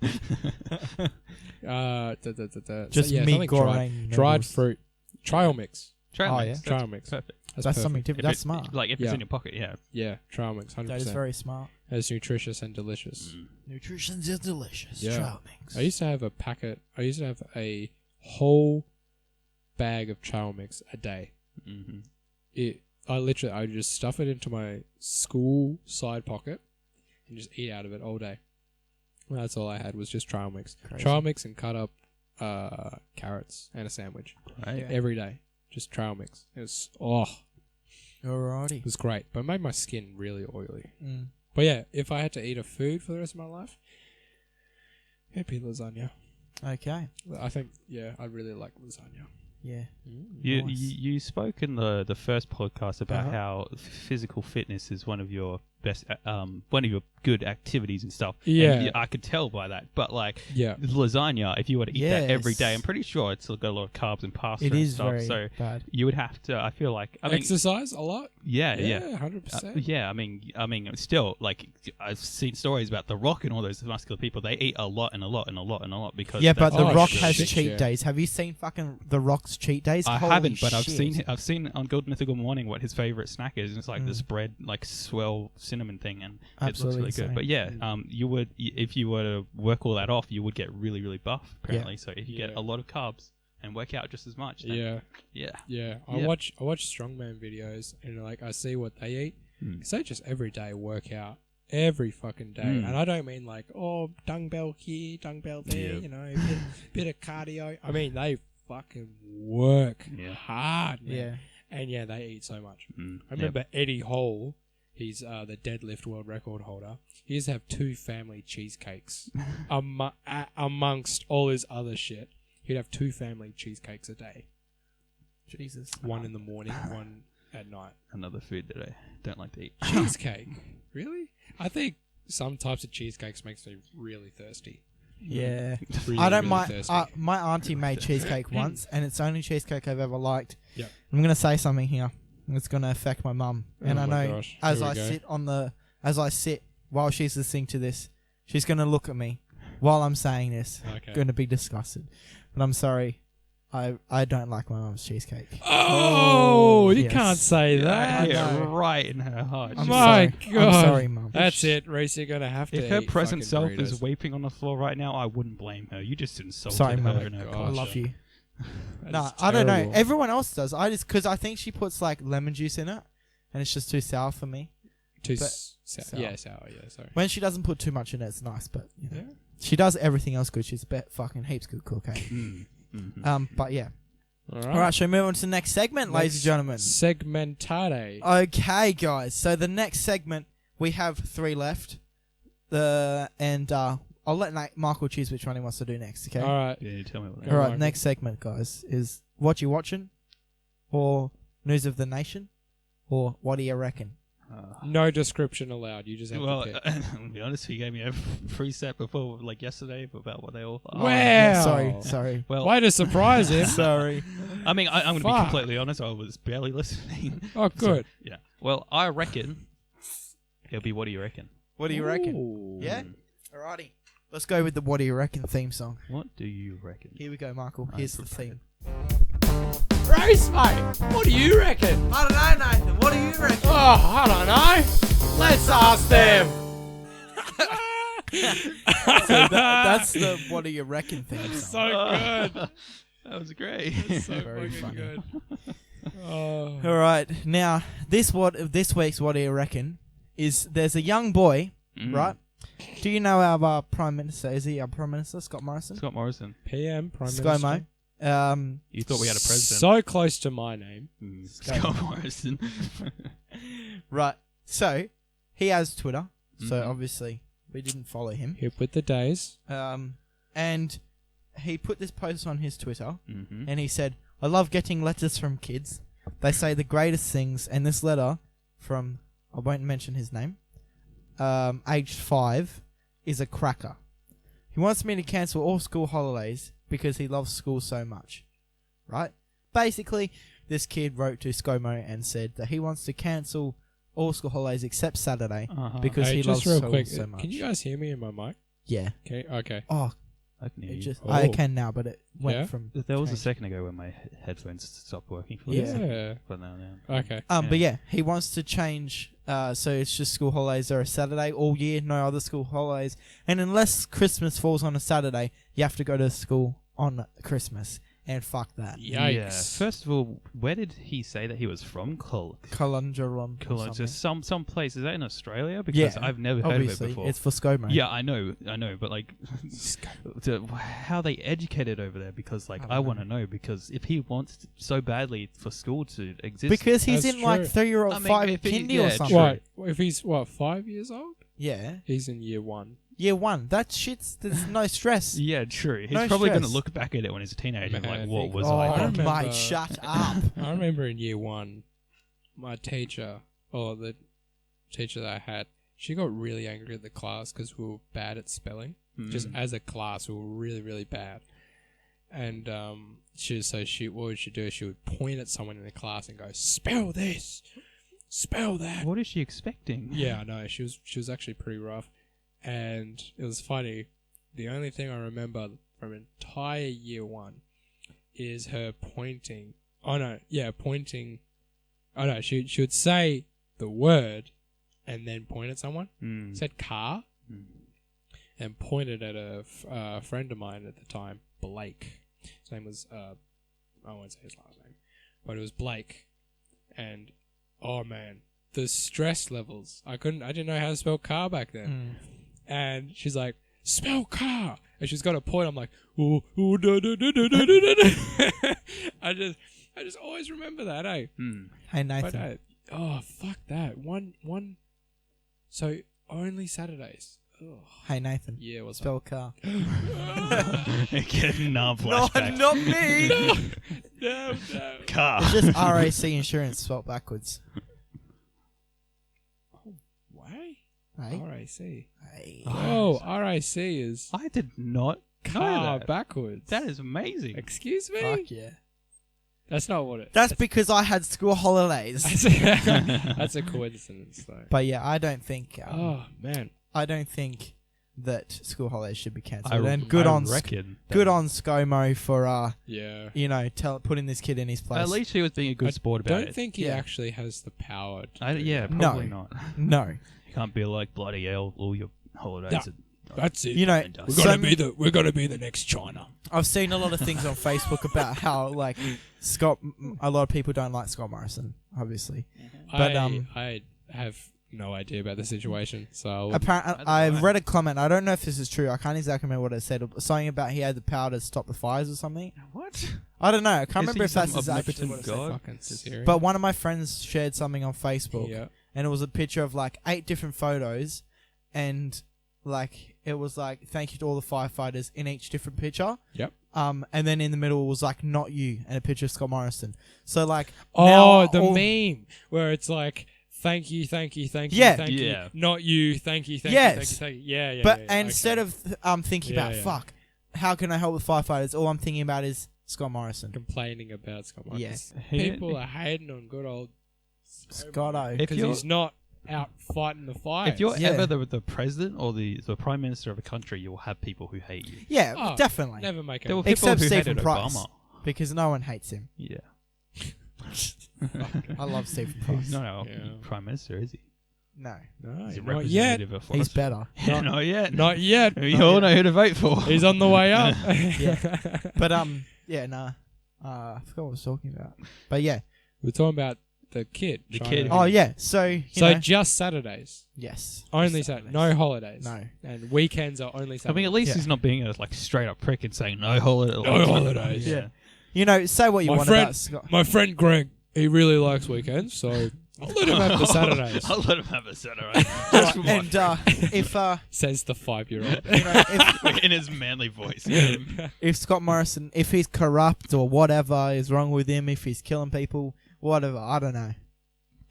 Just yeah, meat something goreng dried noodles. fruit, trail mix, Trail Oh, mix. yeah. That's trail mix. perfect. That's That's perfect. something different. That's smart. Like if it's Yeah. in your pocket, yeah. Yeah, trail mix, 100%. That is very smart. It's nutritious and delicious. Nutrition is delicious. Yeah. Trail mix. I used to have a whole bag of trail mix a day. Mm-hmm. I would just stuff it into my school side pocket and just eat out of it all day. Well, that's all I had was just trail mix. Crazy. Trail mix and cut up carrots and a sandwich Right. every day. Just trail mix. It was Alrighty. it was great, but it made my skin really oily. Mm. But yeah, if I had to eat a food for the rest of my life, it'd be lasagna. Okay. I think I really like lasagna. Yeah. You, Nice. you spoke in the first podcast about Uh-huh. how physical fitness is one of your best, one of your good activities and stuff. Yeah. And I could tell by that. But like, Yeah. lasagna, if you were to eat that every Yes. day, I'm pretty sure it's got a lot of carbs and pasta It and is stuff. very So bad. you would have to. I feel like Exercise a lot. yeah. 100%. Yeah, I mean, still, like, I've seen stories about The Rock and all those muscular people. They eat a lot and a lot and a lot and a lot because Yeah, but that's The Oh, Rock shit. has Shit, cheat yeah. days. Have you seen fucking The Rock's cheat days? I Holy haven't, but shit. I've seen on Good Mythical Morning what his favorite snack is, and it's like this bread, like swell cinnamon thing, and Absolutely it looks really good. But yeah, you would if you were to work all that off, you would get really really buff apparently. So if you get Yeah. a lot of carbs and work out just as much, then Yeah. yeah, Yeah. I Yeah. watch strongman videos and like I see what they eat. Because they just every day work out. Every fucking day. And I don't mean like, oh, dumbbell here, dumbbell there, Yeah. you know, bit of cardio. I mean, they fucking work Yeah. hard, man. Yeah. And yeah, they eat so much. Mm, I remember Eddie Hall, he's the deadlift world record holder. He used to have 2 family cheesecakes amongst all his other shit. He'd have 2 family cheesecakes a day. Jesus. One in the morning, one at night. another food that I don't like to eat. Cheesecake? Really? I think some types of cheesecakes makes me really thirsty. Yeah. Really, I don't really mind. thirsty. My auntie made cheesecake once, and it's the only cheesecake I've ever liked. Yep. I'm gonna say something here. It's gonna affect my mum, and Oh I my know gosh. as Here we I go. sit while she's listening to this, she's gonna look at me while I'm saying this. Okay. Gonna be disgusted, but I'm sorry. I don't like my mum's cheesecake. Oh, you yes. can't say that. Yeah, know. right in her heart. I'm My sorry. God. I'm sorry, mum. That's it, Rhys. You're gonna have to. If her eat present fucking self is burritos. weeping on the floor right now, I wouldn't blame her. You just insulted Sorry, her Mum. and her God. I culture. love you. That No, is I don't know. terrible. Everyone else does. Because I think she puts like lemon juice in it, and it's just too sour for me. Too but- sour. Yeah, sour. Yeah, sorry. When she doesn't put too much in it, it's nice. But you know. Yeah. She does everything else good. She's fucking heaps good cook. Okay. But yeah. All All right. Shall we move on to the next segment, ladies and gentlemen? Segmentare. Okay, guys. So the next segment we have 3 left. I'll let Michael choose which one he wants to do next. Okay. All right. Yeah, tell me what Go that All right. Michael. Next segment, guys, is what you watching, or news of the nation, or what do you reckon? No description allowed. You just have Well, to pick. I'll be honest, you gave me a free set before, like yesterday, about what they all are. Wow. Yeah, sorry. Well, Way to surprise him. Sorry. I mean, I'm going to be Fuck. completely honest. I was barely listening. Oh, good. Yeah. Well, I reckon it'll be. What do you reckon? What do you reckon? Ooh. Yeah. Alrighty. Let's go with the what do you reckon theme song. What do you reckon? Here we go, Michael. Here's the theme. Rhys, mate. What do you reckon? I don't know, Nathan. What do you reckon? Oh, I don't know. Let's ask them. So that's the what do you reckon theme song. So good. That was great. So Very fucking funny. good. Oh. All right. Now, this week's what do you reckon is there's a young boy, right? Do you know our Prime Minister? Is he our Prime Minister, Scott Morrison? Scott Morrison. PM, Prime ScoMo. Minister. You thought we had a president. So close to my name. Scott Morrison. Right. So, he has Twitter. So, Mhm. obviously, we didn't follow him. Hip with the days. And he put this post on his Twitter. Mm-hmm. And he said, I love getting letters from kids. They say the greatest things. And this letter from, I won't mention his name, aged 5, is a cracker. He wants me to cancel all school holidays because he loves school so much. Right? Basically, this kid wrote to ScoMo and said that he wants to cancel all school holidays except Saturday because Hey, he just loves real school quick, so much. can you guys hear me in my mic? Yeah. Okay. Oh, I can hear it you. just Oh. I can now, but it went Yeah? from. There was a change. second ago when my headphones stopped working for Yeah. this. But now. Okay. But yeah, he wants to change. So it's just school holidays are a Saturday all year, no other school holidays, and unless Christmas falls on a Saturday, you have to go to school on Christmas. And fuck that. Yikes. Yeah. First of all, where did he say that he was from? Colungeron. Some place. Is that in Australia? Because Yeah, I've never heard of obviously, it before. it's for ScoMo. Yeah, I know, but like, how they educated over there? Because like, I want to know. Because if he wants so badly for school to exist, Because he's That's in like true. 3-year-old I mean, 5 if he- kindy or yeah, something. true. What? If he's 5 years old? Yeah. He's in year 1. Year 1. That shit's. There's no stress. yeah, true. He's No probably going to stress. look back at it when he's a teenager and be Man, like, what think- was Oh, I? I thinking? remember- mate, shut up. I remember in year 1, my teacher, or the teacher that I had, she got really angry at the class because we were bad at spelling. Just as a class, we were really, really bad. And what would she do? She would point at someone in the class and go, "Spell this, spell that." What is she expecting? Yeah, I know. She was actually pretty rough, and it was funny. The only thing I remember from entire year 1 is her pointing. Pointing. Oh no, she would say the word and then point at someone. Said car, and pointed at a friend of mine at the time, Blake. His name was I won't say his last name, but it was Blake. And oh man, the stress levels. I didn't know how to spell car back then. And she's like, "Spell car," and she's got a point. I'm like, "Ooh, da, da, da, da, da, da, da." I just always remember that, eh? Hey, Nathan. But, oh fuck that one. So only Saturdays. Ugh. Hey, Nathan. Yeah, what's Spell car. Getting flashback. Not me. No. Car. It's just RAC insurance spelled backwards. Why? Hey. RIC. Hey. Oh, RIC is I did not know car that. backwards. That is amazing. Excuse me? Fuck yeah. That's not what it. That's because I had school holidays. That's a coincidence, though. But yeah, I don't think. Oh man. I don't think that school holidays should be cancelled. I And good on reckon. good on ScoMo for Yeah. putting this kid in his place. At least he was being a good sport about it. Don't think he Yeah. actually has the power. To do Yeah, that. probably No. not. No. You can't be like, bloody hell, all your holidays No. are... That's it. You know, We're gonna be the next China. I've seen a lot of things on Facebook about how like a lot of people don't like Scott Morrison, obviously. But I have no idea about the situation, so Apparently, I've read a comment. I don't know if this is true. I can't exactly remember what it said. Something about he had the power to stop the fires or something. What? I don't know. I can't Is remember he if that's some exactly omnipotent what it said. god? fucking serious. But one of my friends shared something on Facebook, yeah. and it was a picture of like 8 different photos, and like it was like thank you to all the firefighters in each different picture. Yep. And then in the middle was like not you and a picture of Scott Morrison. So like The all- meme where it's like thank you, thank you, thank you, Yeah. thank Yeah. you, not you, thank you, thank Yes. you, thank you, thank you. Yeah. But yeah, instead okay. of thinking Yeah, about yeah. fuck, how can I help the firefighters? All I'm thinking about is Scott Morrison. complaining about Scott Morrison. Yes. People are hating on good old Scotto. If because you're- he's not out fighting the fires. If you're Yeah. ever the president or the prime minister of a country, you'll have people who hate you. Yeah, Oh, definitely. never make There were it. people Except who Stephen hated Price. Obama. Because no one hates him. Yeah. I love Stephen He's Price. not our Yeah. prime minister, is he? No. No, He's a not yet. representative of He's us. better. Yeah, not yet. Not yet. You all know who to vote for. He's on the way up. But yeah, nah. I forgot what I was talking about. But yeah. We're talking about the kid. The China. kid. Oh yeah. So So know, just Saturdays. yes. Only Just Saturdays. No holidays. No. And weekends are only I Saturdays. mean, at least Yeah. he's not being a straight up prick and saying no holiday. No holidays. Yeah. You know, say what you My want friend- about Scott. My friend Greg, he really likes weekends, so I'll let him have the Saturdays. I'll let him have a Saturday. Just one. And if Says the 5-year-old. you know, In his manly voice. if Scott Morrison, if he's corrupt or whatever is wrong with him, if he's killing people, whatever, I don't know.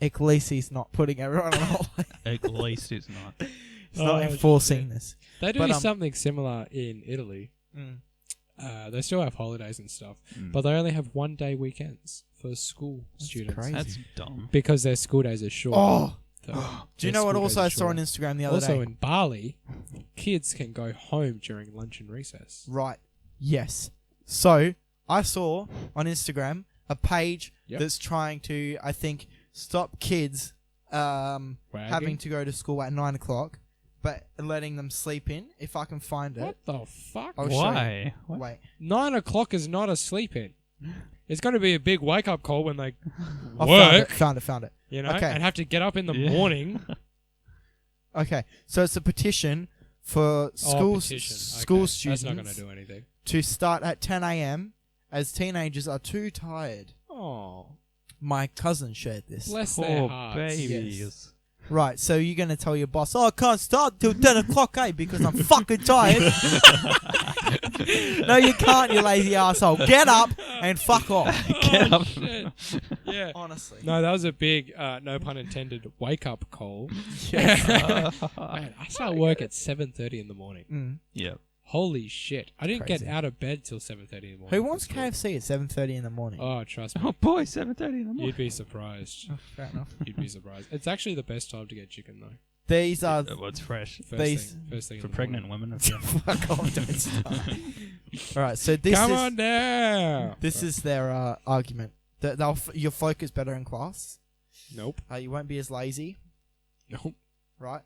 At least he's not putting everyone on holiday. At least it's not. He's not Oh, enforcing this. They do But, something similar in Italy. Mm. They still have holidays and stuff, Mm. but they only have 1-day weekends for school students crazy. That's dumb. because their school days are short. Oh, So do you their know what school also days I are saw on shorter. Instagram the other Also day? in Bali, kids can go home during lunch and recess. Right. Yes. So I saw on Instagram a page Yep. that's trying to, I think, stop kids having to go to school at 9 o'clock, but letting them sleep in. If I can find it. What the fuck? I'll show you. Why? What? Wait. 9 o'clock is not a sleep in. It's going to be a big wake up call when they I work, found it. you know, Okay. and have to get up in the Yeah. morning. Okay. So it's a petition for schools, petition. school Okay. students That's not going to do anything. to start at 10 a.m. as teenagers are too tired. Oh, My cousin shared this. bless their Poor hearts. babies. Right, so you're going to tell your boss, I can't start till 10 o'clock, eh, because I'm fucking tired. No, you can't, you lazy asshole. Get up, and fuck off. Get up. Shit. Yeah. Honestly. No, that was a big, no pun intended, wake up call. Yes. Man, I start work at 7:30 in the morning. Mm. Yeah. Holy shit! I didn't Crazy. get out of bed till 7:30 in the morning. Who wants for school. KFC at 7:30 in the morning? Oh, trust me. Oh boy, 7:30 in the morning. You'd be surprised. Oh, fair enough. You'd be surprised. It's actually the best time to get chicken though. These are Well, it's fresh First thing for in the pregnant morning. women. fuck off. Don't start. All right, so this Come is on now. this is their argument that you'll focus better in class. Nope. You won't be as lazy, Nope. right?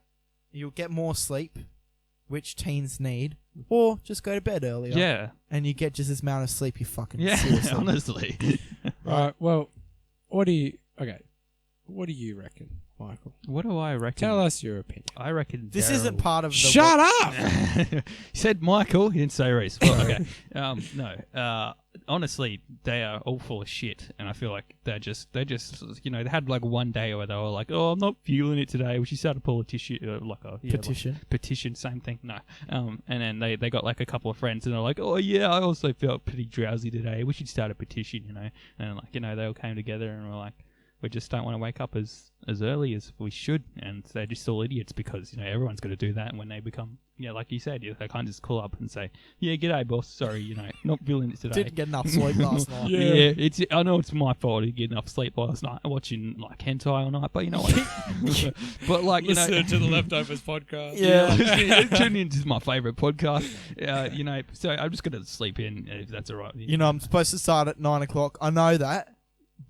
You'll get more sleep, which teens need, or just go to bed earlier. Yeah. and you get just as amount of sleep you fucking Yeah. seriously. Honestly. Right. Well, what do you? Okay. What do you reckon, Michael? What do I reckon? Tell us your opinion. I reckon This Daryl- isn't part of the Shut up. He said Michael. He didn't say Rhys. Well, okay. No. Honestly, they are all full of shit, and I feel like they they had like one day where they were like, "Oh, I'm not feeling it today." We should start a petition, petition, same thing. No. And then they got like a couple of friends, and they're like, "Oh yeah, I also felt pretty drowsy today. We should start a petition, And they all came together and were like, we just don't want to wake up as early as we should, and they're just all idiots because everyone's got to do that. And when they become, like you said, they can't just call up and say, "Yeah, g'day, boss. Sorry, not feeling it today." Didn't get enough sleep last night. Yeah, I know it's my fault. I didn't get enough sleep last night, watching like hentai all night. But you know what? But like Listen to the Leftovers podcast. yeah, tune in to my favorite podcast. So I'm just gonna sleep in if that's all right. I'm supposed to start at 9 o'clock. I know that,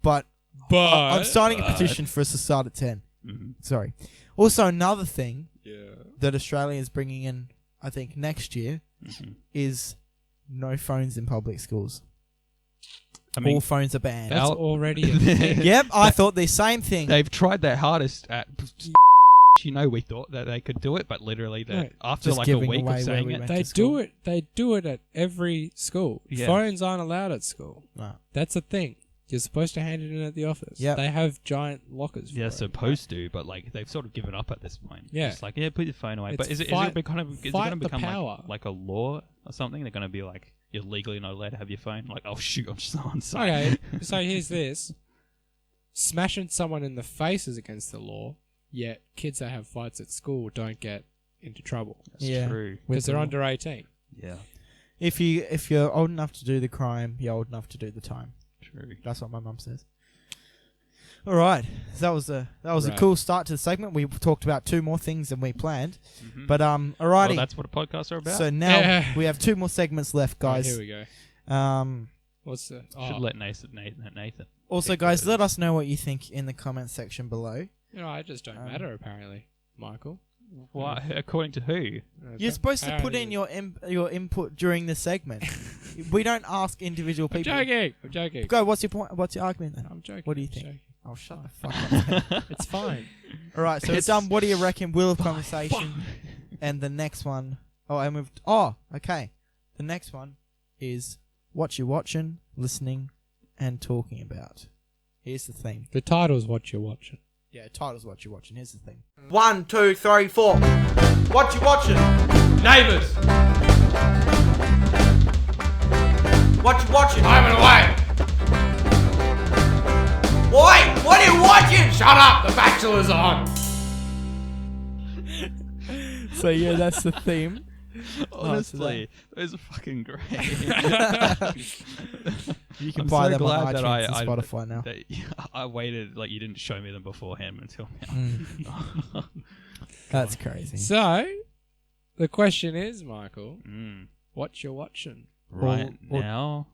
but But I'm starting a petition for us to start at 10. Mhm. Sorry. Also, another thing Yeah. that Australia is bringing in, I think, next year Mhm. is no phones in public schools. I mean, All phones are banned. That's Al- already a thing. Yep, I thought the same thing. they've tried their hardest at. We thought that they could do it, but literally, Right. after Just like a giving week away of where saying we it, went. They to school. do it. They do it at every school. Yeah. Phones aren't allowed at school. No. That's a thing. You're supposed to hand it in at the office. Yep. They have giant lockers. they're for it. supposed to, but like they've sort of given up at this point. Yeah. It's like, put your phone away. It's But is it fight- going to fight the become power. like a law or something? They're going to be like, you're legally not allowed to have your phone. Like, oh shoot, I'm just on site. Okay, so here's this. Smashing someone in the face is against the law, yet kids that have fights at school don't get into trouble That's Yeah. true. because they're With- under 18. Yeah, If you're old enough to do the crime, you're old enough to do the time. true. That's what my mum says. All right, so that was a Right. cool start to the segment. We talked about 2 more things than we planned, Mhm. but well, alrighty. that's what podcasts are about. So now Yeah. we have 2 more segments left, Right, guys. here we go. What's the? Should let Nathan. Also, pick guys, those. let us know what you think in the comment section below. I just don't matter apparently, Michael. Why? According to who? You're supposed to put in your input during the segment. We don't ask individual I'm people. joking. Go. What's your point? What's your argument then? I'm joking. What do you I'm think? joking. Oh, shut the fuck up. It's fine. All right, so we're done. What do you reckon? Wheel of conversation, and the next one. Oh, I moved. Oh, okay. The next one is what you're watching, listening, and talking about. Here's the theme. The title's what you're watching. Yeah, title's what you're watching. Here's the thing. 1, 2, 3, 4. What you watching? Neighbours, What you watching? I'm away. Oi! What are you watching? Shut up. The Bachelor's on. So yeah, that's the theme. Honestly, those are fucking great. You can I'm buy so them on glad that iTunes and Spotify now. that I waited, like you didn't show me them beforehand until now. Mm. That's crazy. So, the question is, Michael, Mm. what you're watching? Right Or- now,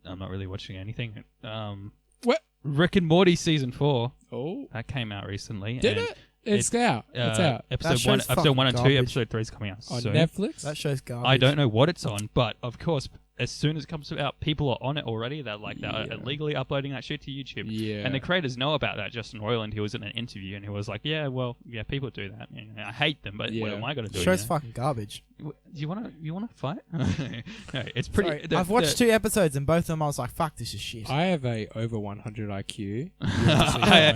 I'm not really watching anything. What? Rick and Morty season 4 Oh, that came out recently. did and it? It's out. It's out. That Episode 1, show's episode 1 and 2, fucking episode 3 is coming out On soon. Netflix? That show's garbage. I don't know what it's on, but of course, as soon as it comes out, people are on it already. They're Yeah. illegally uploading that shit to YouTube. Yeah. And the creators know about that. Justin Roiland, he was in an interview and he was like, "Yeah, well, people do that. I hate them, but what Yeah. am I going to do?" The show's fucking garbage. Do you want to fight? No, it's pretty. Sorry, I've watched 2 episodes and both of them I was like, fuck, this is shit. I have a over 100 IQ. I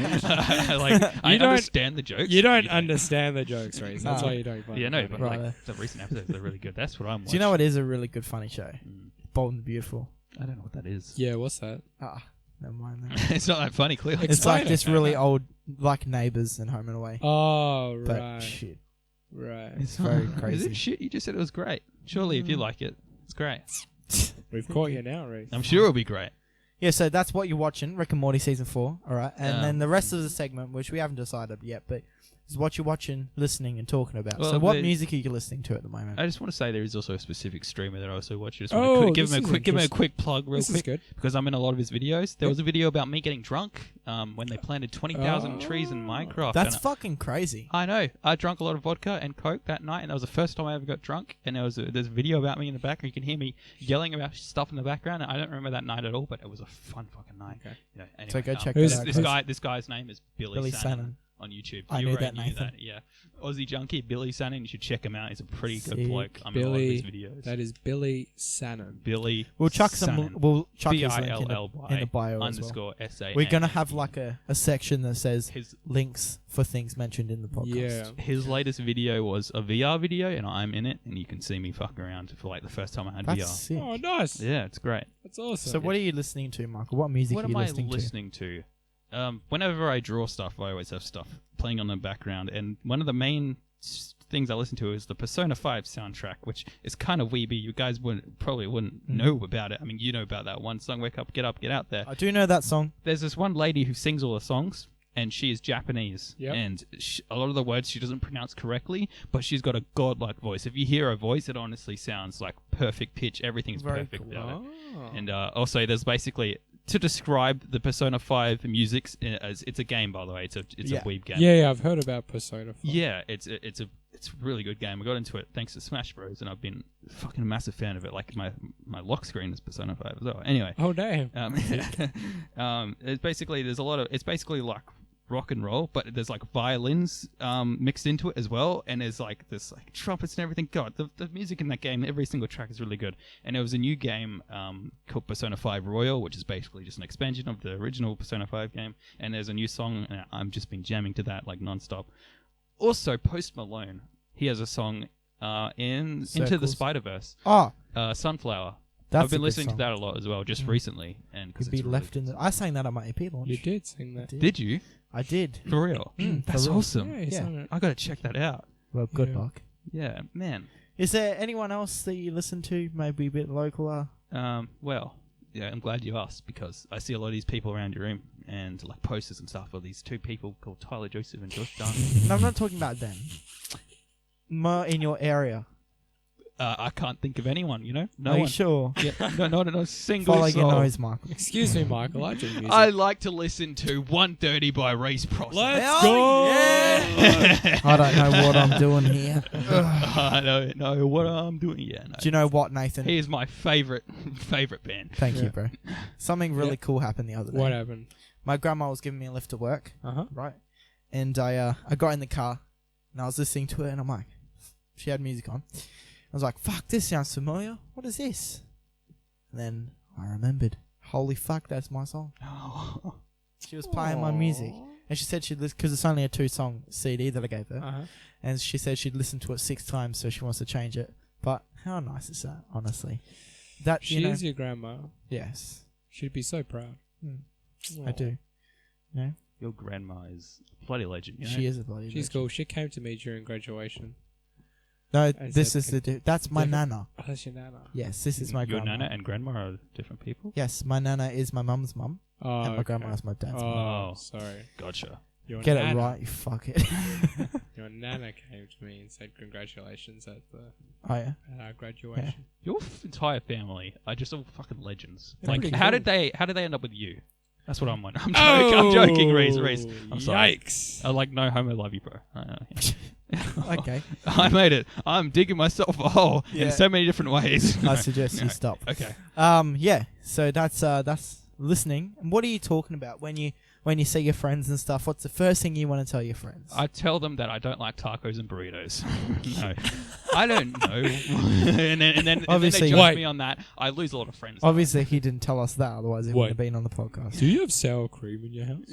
don't- understand the jokes. You don't understand the jokes, Reese. That's No. why you don't find Yeah, it no, funny. but Right. like the recent episodes are really good. That's what I'm watching. Do you know what is a really good funny show? Mm. Bold and Beautiful. I don't know what that is. Yeah, what's that? Ah, never mind then. It's not that funny, clearly. It's like Explain it. this really old, like Neighbours and Home and Away. Oh, But right. shit. Right. It's very Is crazy. it shit? You just said it was great. Surely, if you like it, it's great. We've caught you now, Rhys. I'm sure it'll be great. Yeah, so that's what you're watching, Rick and Morty season 4. All right, and Yeah. then the rest of the segment, which we haven't decided yet, but is what you're watching, listening, and talking about. Well, so, what the- music are you listening to at the moment? I just want to say there is also a specific streamer that I also watch. I just Oh, want to give this him is give him a interesting. quick plug, real This is quick, good. because I'm in a lot of his videos. There was a video about me getting drunk when they planted 20,000 trees in Minecraft. That's and fucking crazy. I know. I drank a lot of vodka and coke that night, and that was the first time I ever got drunk. And there's a video about me in the background. You can hear me yelling about stuff in the background. And I don't remember that night at all, but it was a fun fucking night. Okay. You know, anyway, So go check Who's- that out. This guy's name is Billy Billy Sannon Sannon. on YouTube. I You knew already that, Nathan. Yeah, Aussie junkie Billy Sannon. You should check him out. He's a pretty good Sick. bloke. I'm in a lot of his videos. That is Billy Sannon. Billy. We'll chuck some. Sannon. We'll chuck his link BILLY in the bio as well. underscore SA. We're gonna have like a section that says his links for things mentioned in the podcast. Yeah. his latest video was a VR video, and I'm in it, and you can see me fucking around for like the first time I had That's VR. sick. Oh, nice. Yeah, it's great. That's awesome. So what are you listening to, Michael? What music What are you am I listening to? listening to? Whenever I draw stuff, I always have stuff playing on the background, and one of the main things I listen to is the Persona 5 soundtrack, which is kind of weeby. You guys probably wouldn't know about it. I mean, you know about that one song, Wake Up, Get Out There. I do know that song. There's this one lady who sings all the songs, and she is Japanese. Yep. And a lot of the words she doesn't pronounce correctly, but she's got a godlike voice. If you hear her voice, it honestly sounds like perfect pitch. Everything's Very perfect cool. about it. Oh. And also, there's basically, to describe the Persona 5 music, as it's a game, by the way. It's a Yeah. weeb game. Yeah, I've heard about Persona 5. Yeah, it's a really good game. I got into it thanks to Smash Bros, and I've been fucking a massive fan of it. Like my lock screen is Persona 5 as well. Anyway, Oh, damn. it's basically it's basically like rock and roll, but there's like violins mixed into it as well, and there's like this like trumpets and everything. God, the music in that game, every single track is really good. And there was a new game called Persona 5 Royal, which is basically just an expansion of the original Persona 5 game. And there's a new song, and I've just been jamming to that like nonstop. Also, Post Malone, he has a song in Into the Circles. Spider-Verse, Oh, Sunflower. that's I've been a good listening song. to that a lot as well, just recently, and because Could be left in the. I sang that at my EP launch. You did sing that. Did you? I did. For real? That's for real. awesome. Yeah, you Yeah. sang it. I gotta check that out. Well, good Yeah. luck. Yeah, man. Is there anyone else that you listen to? Maybe a bit local. Well, yeah, I'm glad you asked, because I see a lot of these people around your room and like posters and stuff of these two people called Tyler Joseph and Josh Dunn. No, I'm not talking about them. More in your area. I can't think of anyone, you know? No Are you one. sure? Yeah, not a single Follow soul. your nose, Michael. Excuse me, Michael. I do music. I like to listen to 130 by Rhys Prosser. Let's Oh, go! yeah. I don't know what I'm doing here. I don't know what I'm doing. Yeah, no. Do you know what, Nathan? He is my favorite band. Thank Yeah. you, bro. Something really Yeah. cool happened the other day. What happened? My grandma was giving me a lift to work, Uh-huh. right? And I got in the car, and I was listening to it, and I'm like, she had music on. I was like, fuck, this sounds familiar. What is this? And then I remembered. Holy fuck, that's my song. She was playing my music. And she said she'd listen, because it's only a 2-song CD that I gave her. Uh-huh. And she said she'd listened to it 6 times, so she wants to change it. But how nice is that, honestly? That, She you know, is your grandma. yes, She'd be so proud. I do. You know? Your grandma is a bloody legend. You know? She is a bloody She's legend. cool. She came to me during graduation. No, Is this that is that's my different? nana. Oh, that's your nana. Yes, this is my Your grandma. nana and grandma are different people? Yes, my nana is my mum's mum, Oh, and my okay. grandma is my dad's mum. Oh, Oh. sorry. Gotcha. Your Get nana, it right, you fuck it. Your nana came to me and said congratulations at the Oh yeah. graduation. Your entire family are just all fucking legends. They're Like, pretty how cool. did they end up with you? That's what I'm wondering. I'm joking, Rhys. I'm sorry. Yikes. I like no homo, love you, bro. Okay. I made it. I'm digging myself a hole Yeah. in so many different ways. I suggest you No. stop. Okay. Yeah. So that's listening. And what are you talking about when you see your friends and stuff? What's the first thing you want to tell your friends? I tell them that I don't like tacos and burritos. No, I don't know. and then Obviously- they judge Wait. me on that. I lose a lot of friends. Obviously, he didn't tell us that. Otherwise, he Wait. would have been on the podcast. Do you have sour cream in your house?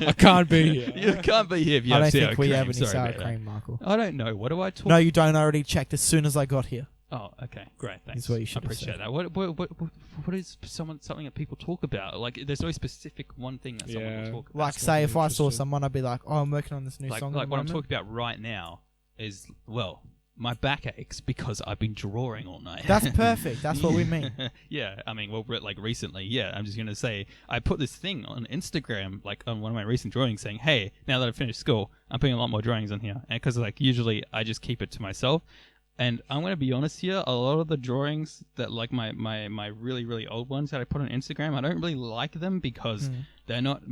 I can't be here. You can't be here if you I have don't sour think we cream. have any Sorry sour about that. cream, Michael. I don't know. What do I talk? No, you don't. I already checked as soon as I got here. Oh, okay, great, thanks. what you I should have appreciate said. that. What is something that people talk about? Like, there's no specific one thing that someone Yeah. will talk about. Like, That's say what if I saw interested. someone, I'd be like, "Oh, I'm working on this new like song." what at the I'm moment. talking about right now is, well, my back aches because I've been drawing all night. That's perfect. That's what we mean. Yeah, I mean, well, like recently, yeah, I'm just gonna say I put this thing on Instagram, like on one of my recent drawings, saying, "Hey, now that I've finished school, I'm putting a lot more drawings on here," and because like usually I just keep it to myself. And I'm gonna be honest here, a lot of the drawings that like my really really old ones that I put on Instagram, I don't really like them because they're not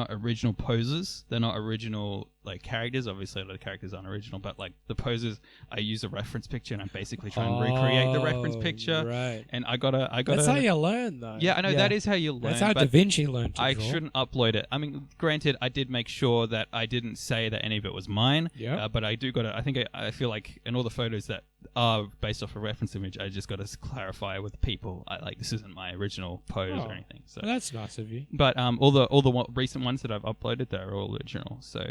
original poses. They're not original like characters. Obviously, a lot of the characters aren't original, but like the poses, I use a reference picture and I basically try and recreate the reference picture. Right. And I gotta. That's how you learn, though. Yeah, I know Yeah. that is how you learn. That's how Da but Vinci learned to I draw. shouldn't upload it. I mean, granted, I did make sure that I didn't say that any of it was mine. Yep. But I do gotta. I think I feel like in all the photos that are based off a reference image, I just gotta clarify with people. Like this isn't my original pose Oh. or anything. So. Well, that's nice of you. But all the recent ones that I've uploaded, they're all original. So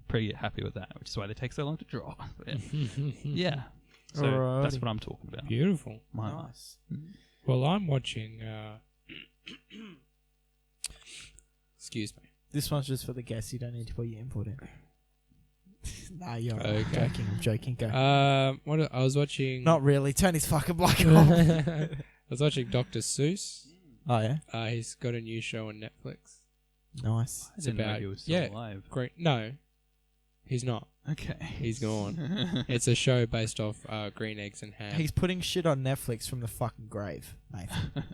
pretty happy with that, which is why they take so long to draw. But, yeah. So that's Alrighty. what I'm talking about. Beautiful. My life. Nice. Well, I'm watching. Excuse me. This one's just for the guests. You don't need to put your input in. Nah, you're Okay. joking. I'm joking. Go. What I was watching. Not really. Turn his fucking black off. I was watching Dr. Seuss. Oh yeah. He's got a new show on Netflix. Nice. I didn't know about- he was still yeah. alive. Great. No, he's not. Okay. He's gone. It's a show based off Green Eggs and Ham. He's putting shit on Netflix from the fucking grave, Nathan.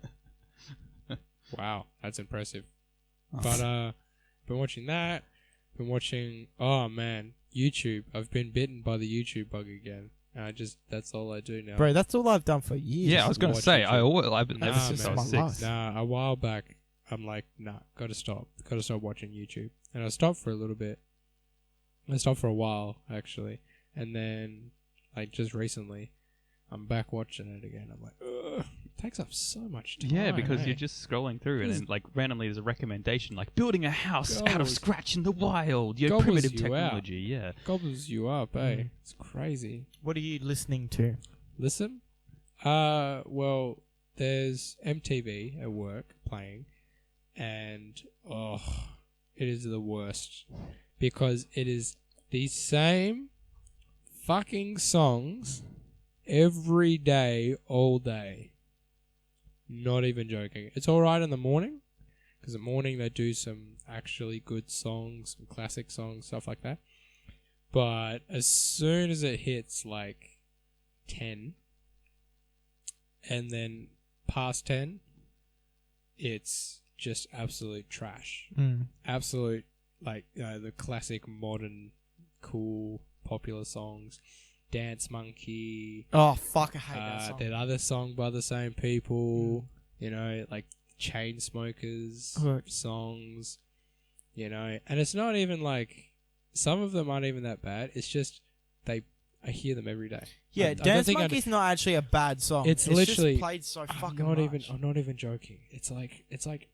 Wow, that's impressive. But been watching that. Been watching. Oh man, YouTube. I've been bitten by the YouTube bug again. That's all I do now. Bro, that's all I've done for years. Yeah, I was gonna watch say YouTube. I've been Nah, ever since I man. was My 6. life. Nah, a while back, I'm like, nah, gotta stop watching YouTube. And I stopped for a little bit. I stopped for a while, actually. And then, like, just recently, I'm back watching it again. I'm like, ugh, it takes up so much time. Yeah, because eh? you're just scrolling through and This- then, like, randomly there's a recommendation, like, building a house out of Gobbles- scratch in the wild. Your gobbles primitive you out. technology, yeah. Gobbles you up, eh? It's crazy. What are you listening to? Listen? Well, there's MTV at work playing, and, oh, it is the worst. Because it is the same fucking songs every day, all day. Not even joking. It's alright in the morning, because in the morning they do some actually good songs, some classic songs, stuff like that. But as soon as it hits like 10, and then past 10, it's just absolute trash. Absolute, like, the classic modern, cool, popular songs. Dance Monkey. Oh fuck, I hate that song. That other song by the same people, you know, like chain smokers Right. songs, you know, and it's not even like, some of them aren't even that bad. It's just I hear them every day. Yeah, I don't Dance think Monkey's not actually a bad song. It's just literally- played so I'm fucking not much. I'm not even joking. It's like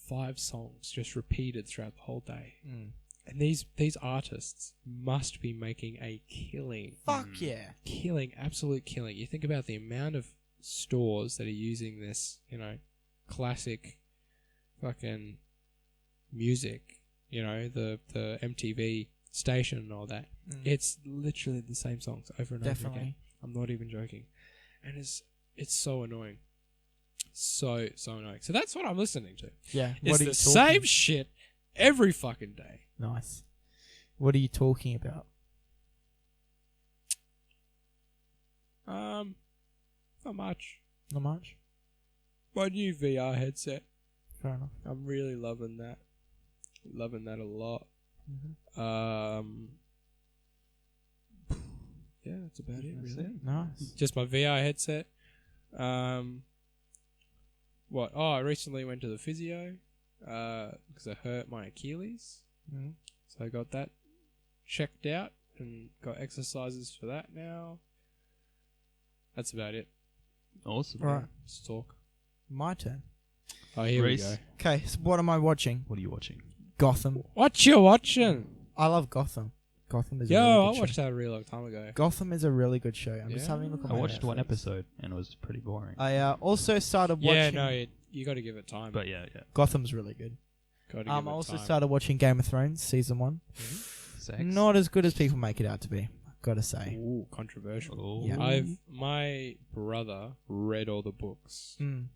5 songs just repeated throughout the whole day. And these artists must be making a killing. Fuck yeah. Killing, absolute killing. You think about the amount of stores that are using this, you know, classic fucking music, you know, the MTV station and all that. It's literally the same songs over and over again. Definitely. I'm not even joking. And it's so annoying. So annoying. So that's what I'm listening to. Yeah. It's What are the you same talking? shit every fucking day. Nice. What are you talking about? Not much. Not much. My new VR headset. Fair enough. I'm really loving that. Loving that a lot. Yeah, that's about it, really. Nice. Just my VR headset. What? Oh, I recently went to the physio because I hurt my Achilles. So I got that checked out and got exercises for that now. That's about it. Awesome. Right. Let's talk. My turn. Oh, here Rhys. we go. Okay, so what am I watching? What are you watching? Gotham. What you watching? I love Gotham. Gotham is a Yo, really I good watched show. that a really long time ago. Gotham is a really good show. I'm just Yeah. having a look at I my watched one Netflix. episode and it was pretty boring. I also started watching. Yeah, no, you got to give it time. But yeah. Gotham's really good. Got to I give it also time. started watching Game of Thrones season 1. Sex. Not as good as people make it out to be. Gotta say. Ooh, controversial. Ooh. Yeah. My brother read all the books. Mm.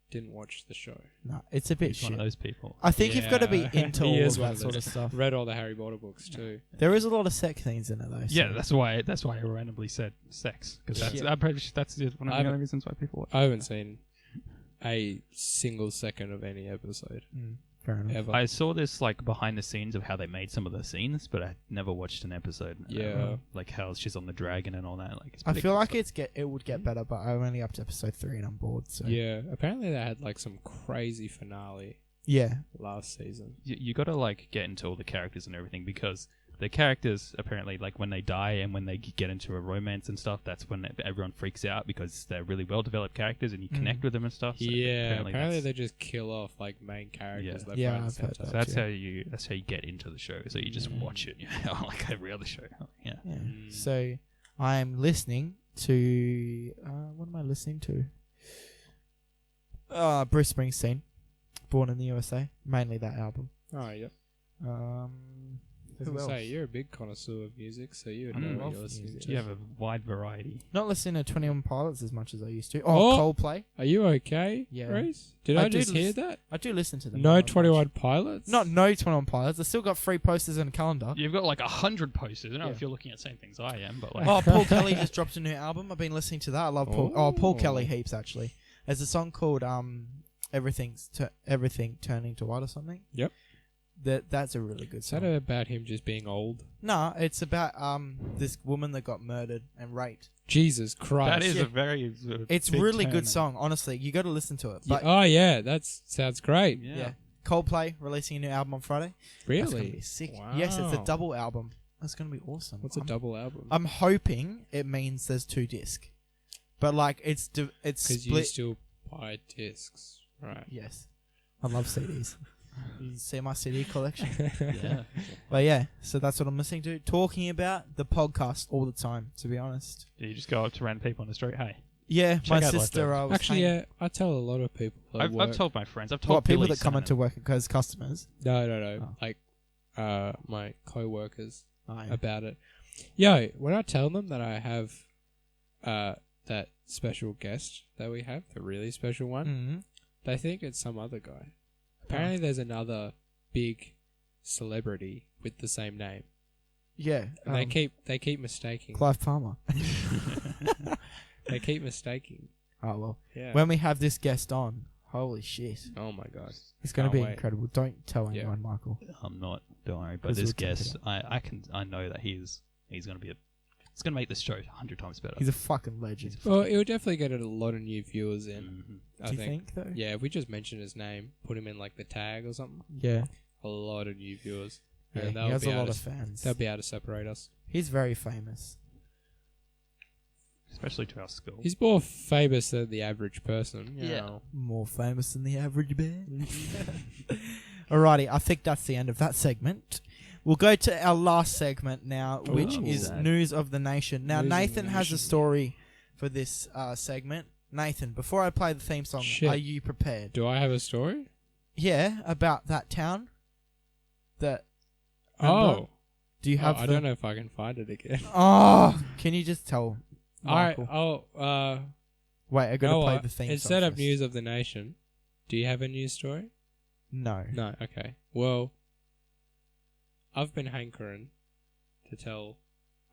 Didn't watch the show. No, it's a bit He's one shit. of those people. I think you've got to be Yeah. into He all is of one that of sort those. of stuff. Read all the Harry Potter books too. There is a lot of sex scenes in it though. So. Yeah, that's why I randomly said sex because Yeah. I'm pretty sure that's just one of the I've- other reasons why people watch. I haven't seen a single second of any episode Fair enough. ever. I saw this like behind the scenes of how they made some of the scenes, but I never watched an episode. Yeah. Like how she's on the dragon and all that. Like it's I pretty feel cool like stuff. it would get better, but I'm only up to episode 3 and I'm bored. So Yeah, apparently they had like some crazy finale yeah. last season. You got to like get into all the characters and everything because the characters apparently like when they die and when they get into a romance and stuff, that's when everyone freaks out because they're really well developed characters and you connect with them and stuff. So Yeah, apparently that's- they just kill off like main characters. Yeah. left, Yeah, right, and I've heard center. So that. that's how you get into the show. So you just watch it, like every other show. Yeah. Yeah. Mm. So I'm listening to what am I listening to? Bruce Springsteen, Born in the USA, mainly that album. Oh, yep. I was Who gonna say, else? you're a big connoisseur of music, so you would I know love what you're listening music. to. You have a wide variety. Not listening to 21 Pilots as much as I used to. Oh! Coldplay. Are you okay, Yeah. Rhys? Did I I do just hear listen- that? I do listen to them. No not much. 21 Pilots? Not no 21 Pilots. I still got 3 posters and a calendar. You've got like 100 posters. I don't know Yeah. if you're looking at the same things I am, but like Oh, Paul Kelly just dropped a new album. I've been listening to that. I love Paul. Oh, Paul Oh. Kelly heaps actually. There's a song called Everything Turning to White or something. Yep. That's a really good Is that song. about him just being old? No, it's about this woman that got murdered and raped. Jesus Christ. that is Yeah. a very sort of It's big really turn. good song. Honestly, you got to listen to it. But oh, yeah, that sounds great. Yeah. Coldplay releasing a new album on Friday. That's gonna Really? be sick. Wow. Yes, it's a double album. That's gonna be awesome. What's a double album? I'm hoping it means there's 2 discs, but like it's Because you split. still buy discs, right? Yes, I love CDs. You see my CD collection. Yeah. But yeah, so that's what I'm listening to. Talking about the podcast all the time, to be honest. Do you just go up to random people on the street? Hey, Yeah, Check my out sister. Leftovers. I was Actually, hanging- yeah, I tell a lot of people. At I've work. told my friends. I've told What, people Billy that come Simon. into work as customers. No. Oh. Like, my co-workers Oh, yeah. about it. Yo, when I tell them that I have, that special guest that we have, the really special one, Mhm. they think it's some other guy. Apparently, there's another big celebrity with the same name. Yeah, And they keep mistaking. Clive Palmer. They keep mistaking. Oh well. Yeah. When we have this guest on, holy shit, Oh my god. it's going to Can't be wait. incredible. Don't tell Yeah. anyone, Michael. I'm not. Don't worry. But 'Cause this we'll take guest, it I know that he's going to be it's going to make this show 100 times better. He's a fucking legend. Well, it would definitely get a lot of new viewers in. Mhm. I Do you think though? Yeah, if we just mention his name, put him in like the tag or something, Yeah. a lot of new viewers. Yeah, And he has a lot of fans. They'll be able to separate us. He's very famous. Especially to our school. He's more famous than the average person. You Yeah. know. More famous than the average man. Alrighty, I think that's the end of that segment. We'll go to our last segment now, which Ooh. is Sad. News of the Nation. Now, News of the Nathan has a Nation. story for this segment. Nathan, before I play the theme song, Shit. are you prepared? Do I have a story? Yeah, about that town. That. Oh. Remember? Do you have? I don't know if I can find it again. Oh, can you just tell? Alright. Michael? Wait, Wait, I gotta play the theme song. instead of first. news of the nation, do you have a news story? No. No. Okay. Well, I've been hankering to tell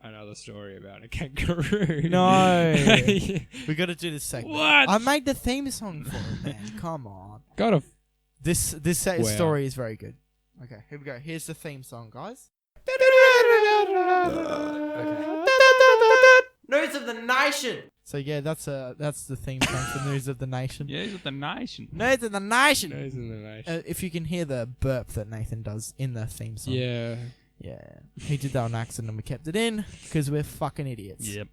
another story about a kangaroo. No. We gotta do this segment. What? I made the theme song for it, man. Come on. Gotta. This Wow. story is very good. Okay, here we go. Here's the theme song, guys. News of the Nation. So yeah, that's the theme song for News of the Nation. Yeah, he's with the nation. News of the Nation. News of the nation. If you can hear the burp that Nathan does in the theme song. Yeah. Yeah. He did that on accident and we kept it in because we're fucking idiots. Yep.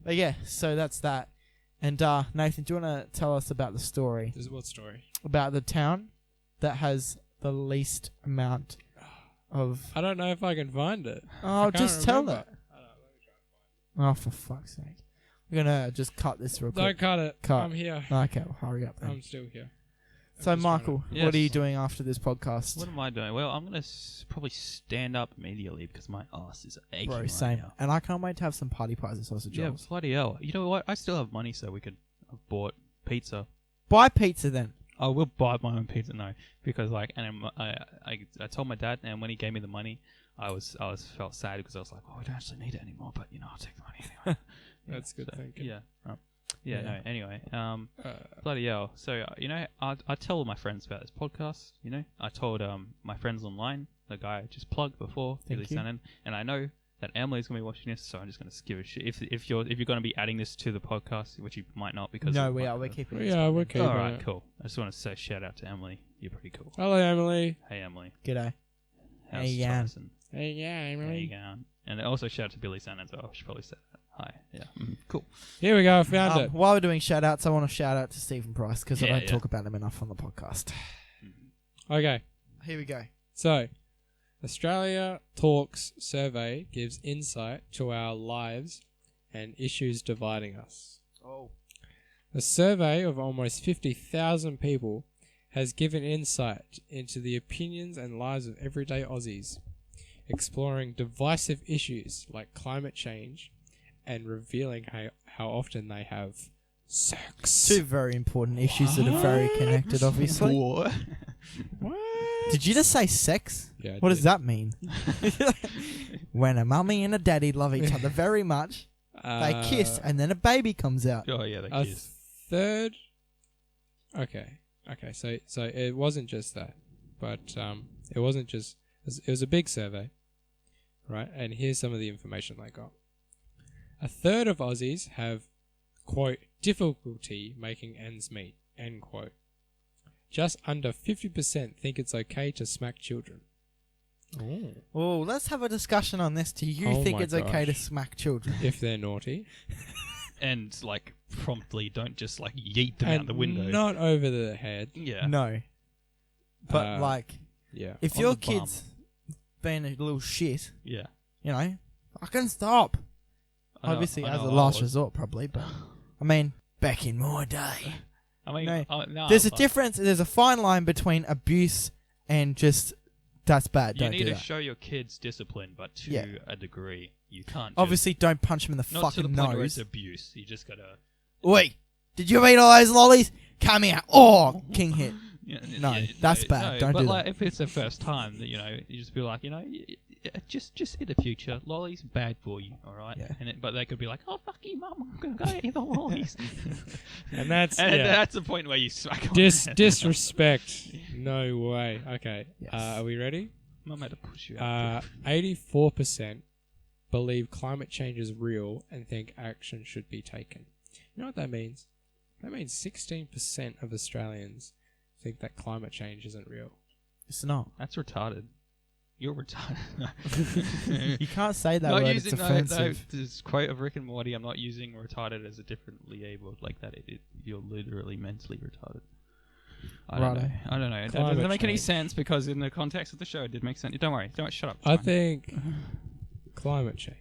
But yeah, so that's that. And Nathan, do you want to tell us about the story? This is what story? About the town that has the least amount of? I don't know if I can find it. Oh, can't just tell remember. it. Oh, for fuck's sake! We're gonna just cut this real Don't quick. cut it. Cut. I'm here. Okay, well, hurry up then. I'm still here. I'm So, just trying Michael, Yes. what are you doing after this podcast? What am I doing? Well, I'm gonna probably stand up immediately because my ass is aching. Bro, right same. now. And I can't wait to have some party pies and sausage Yeah, rolls. bloody hell. You know what? I still have money, so we could have bought pizza. Buy pizza then. I will buy my own pizza now because I told my dad, and when he gave me the money, I felt sad because I was like, oh, we don't actually need it anymore, but I'll take the money anyway. That's good thinking. Yeah. Yeah. No. Anyway, bloody hell. So I tell all my friends about this podcast. I told my friends online, the guy I just plugged before, Thank Billy you. Sannon, and I know that Emily's gonna be watching this, so I'm just gonna give a shit. If you're gonna be adding this to the podcast, which you might not because No, of we my- are. We're keeping it. Yeah, we're keeping All right, it. cool. I just want to say shout out to Emily. You're pretty cool. Hello, Emily. Hey Emily. G'day. How's Hey, yeah. Tyson? Hey, yeah, How you Emily. going? And also shout out to Billy Sannon as well. I should probably say that. Hi. Yeah. Cool. Here we go. I found it. While we're doing shout outs, I want to shout out to Stephen Price because I Yeah, don't yeah. talk about him enough on the podcast. Okay. Here we go. So, Australia Talks survey gives insight to our lives and issues dividing us. Oh. A survey of almost 50,000 people has given insight into the opinions and lives of everyday Aussies, exploring divisive issues like climate change and revealing how often they have sex. Two very important issues that are very connected, obviously. What? Did you just say sex? Yeah, I What does did. that mean? When a mummy and a daddy love each other very much, they kiss and then a baby comes out. Oh yeah, they A kiss. third. Okay. So it wasn't just that, but it wasn't just. It was a big survey, right? And here's some of the information they got. A third of Aussies have, quote, difficulty making ends meet, end quote. Just under 50% think it's okay to smack children. Oh, let's have a discussion on this. Do you Oh think my it's okay to gosh. smack children? If they're naughty. And like promptly, don't just like yeet them And out the window. not over the head. Yeah. No. But Uh, Yeah. if on your the bum. kid's being a little shit, Yeah. fucking stop. I know- Obviously, I as know a I last was. resort, probably. But I mean, back in my day, I mean, No, there's a difference. There's a fine line between abuse and just that's bad. You Don't need do to that. show your kids discipline, but to Yeah. a degree. You can't. Obviously, don't punch him in the not to the fucking point where it's nose. abuse. You just gotta. Oi, did you eat all those lollies? Come here. Oh, king hit. No, that's bad. Don't but do like, that. if it's the first time, that you just be like, just in the future, lollies bad for you, all right? Yeah. But they could be like, oh fuck you, mum, I'm gonna go eat the lollies. And that's and yeah. that's the point where you smack on the head. Disrespect. No way. Okay. Yes. Are we ready? Mum had to push you out. 84% believe climate change is real and think action should be taken. You know what that means? That means 16% of Australians think that climate change isn't real. It's not. That's retarded. You're retarded. You can't say that Not word. using It's offensive. this quote of Rick and Morty. I'm not using retarded as a differently abled like that. You're literally mentally retarded. I don't know. Righto. I don't know. It Climate doesn't make any change. sense because in the context of the show, it did make sense. Don't worry. Shut up. It's I fine. think climate change.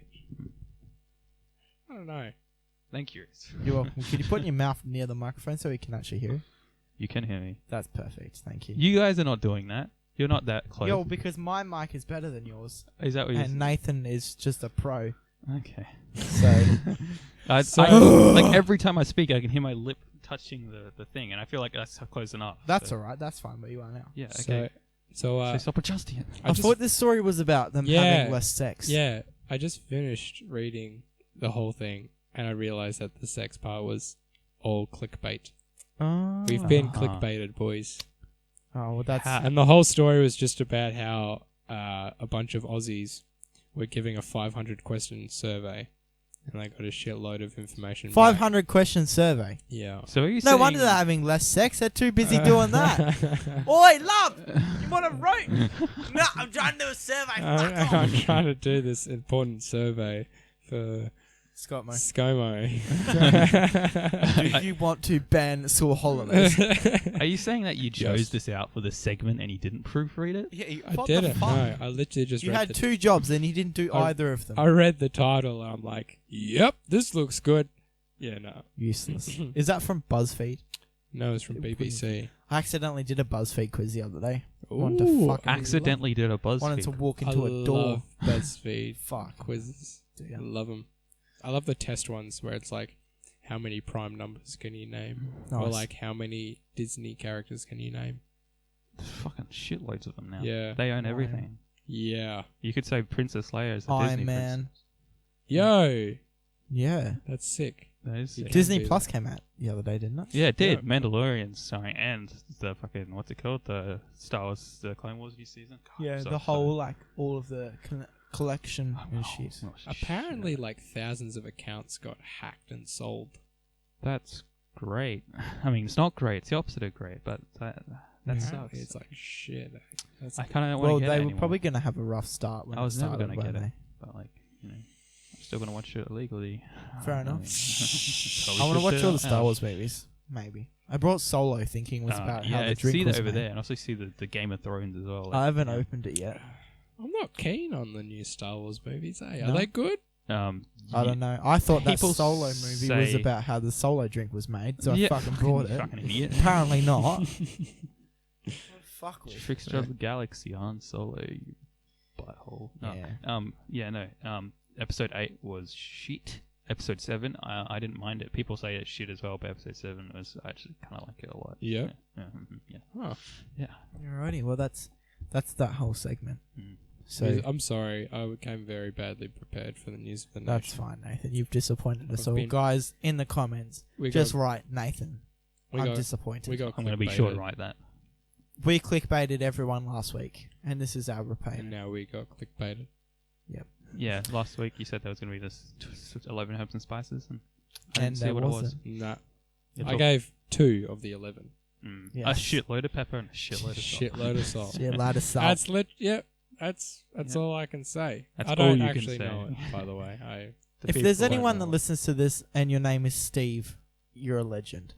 I don't know. Thank you. You're welcome. Could you put your mouth near the microphone so we can actually hear you? You can hear me. That's perfect. Thank you. You guys are not doing that. You're not that close. Yo, because my mic is better than yours, Is that what you're and Nathan is just a pro. Okay. So Like every time I speak, I can hear my lip touching the thing, and I feel like that's close enough. that's so. all right. That's fine where you are now. Yeah. Okay. So stop adjusting it. I thought this story was about them Yeah. having less sex. yeah, I just finished reading the whole thing, and I realized that the sex part was all clickbait. Oh. We've been Uh-huh. clickbaited, boys. Oh, well, that's And the whole story was just about how a bunch of Aussies were giving a 500 question survey, and they got a shitload of information. back. 500 question survey. Yeah. So are you No saying wonder they're having less sex. They're too busy doing that. Oi, love! You want to write? No, I'm trying to do a survey. Fuck off. I'm trying to do this important survey for Scott Mo. ScoMo. Do you want to ban school holidays? Are you saying that you chose Yes. this out for the segment and you didn't proofread it? Yeah, I didn't. No, I literally just You read had the 2 jobs and you didn't do I- either of them. I read the title and I'm like, yep, this looks good. Yeah, no. Useless. Is that from BuzzFeed? No, it's from BBC. I accidentally did a BuzzFeed quiz the other day. Wanted to Ooh, fucking Accidentally did a wanted to BuzzFeed. walk I into a door. love BuzzFeed Fuck. quizzes. Do I ya? love them. I love the test ones where it's like, how many prime numbers can you name? Or Nice. like, how many Disney characters can you name? There's fucking shitloads of them now. Yeah. They own everything. Yeah. You could say Princess Leia is a Iron Disney Man. princess. Yo, Yeah. that's sick. That is You sick. can Disney do Plus that. came out the other day, didn't it? Yeah, it did. Yeah. Mandalorian starring and the fucking what's it called? The Star Wars, the Clone Wars new season. God, Yeah, so the whole excited. like all of the collection and shit. Oh, Apparently, shit. like, thousands of accounts got hacked and sold. That's great. I mean, it's not great. It's the opposite of great, but that Apparently sucks. It's like, shit. That's I kind of don't Well, want to get they it were anymore. probably gonna have a rough start when I was it never started, gonna get weren't it, but like, you know, I'm still gonna watch it illegally. Fair enough. Probably I want to should watch sit all the out. Star Wars movies. Maybe I brought Solo thinking it was about yeah, how the drink see was that over made. there, and also see the Game of Thrones as well. I haven't yeah. opened it yet. I'm not keen on the new Star Wars movies. Are No? they good? I don't know. I thought that People Solo movie was say- about how the Solo drink was made, so Yeah. I fucking brought it. Fucking idiot. Apparently not. Fuck with. Trickster of the Galaxy Han Solo, you butthole. No. Episode 8 was shit. Episode 7, I didn't mind it. People say it's shit as well, but episode 7 was I actually kind of like it a lot. Yeah. Yeah. Huh. Yeah. Alrighty, well that's that whole segment. Mm. So I'm sorry. I came very badly prepared for the news of the that's nation. fine, Nathan. You've disappointed us I've all, been- guys. In the comments, We just got, write Nathan. we I'm got, disappointed. we got I'm going to be sure to clickbaited, write that. We clickbaited everyone last week, and this is our and repayment. now we got clickbaited. Yeah, last week you said there was going to be this 11 herbs and spices, and I And didn't see there what it was. wasn't. Nah. You I talk- gave 2 of the 11. a Yes. shitload of pepper and a shitload of salt. Shitload of salt. Yeah, loud of salt. That's Yep. That's Yeah. all I can say. That's I don't all you can actually say. know it, by the way. The If there's people- anyone that know. listens to this and your name is Steve, you're a legend.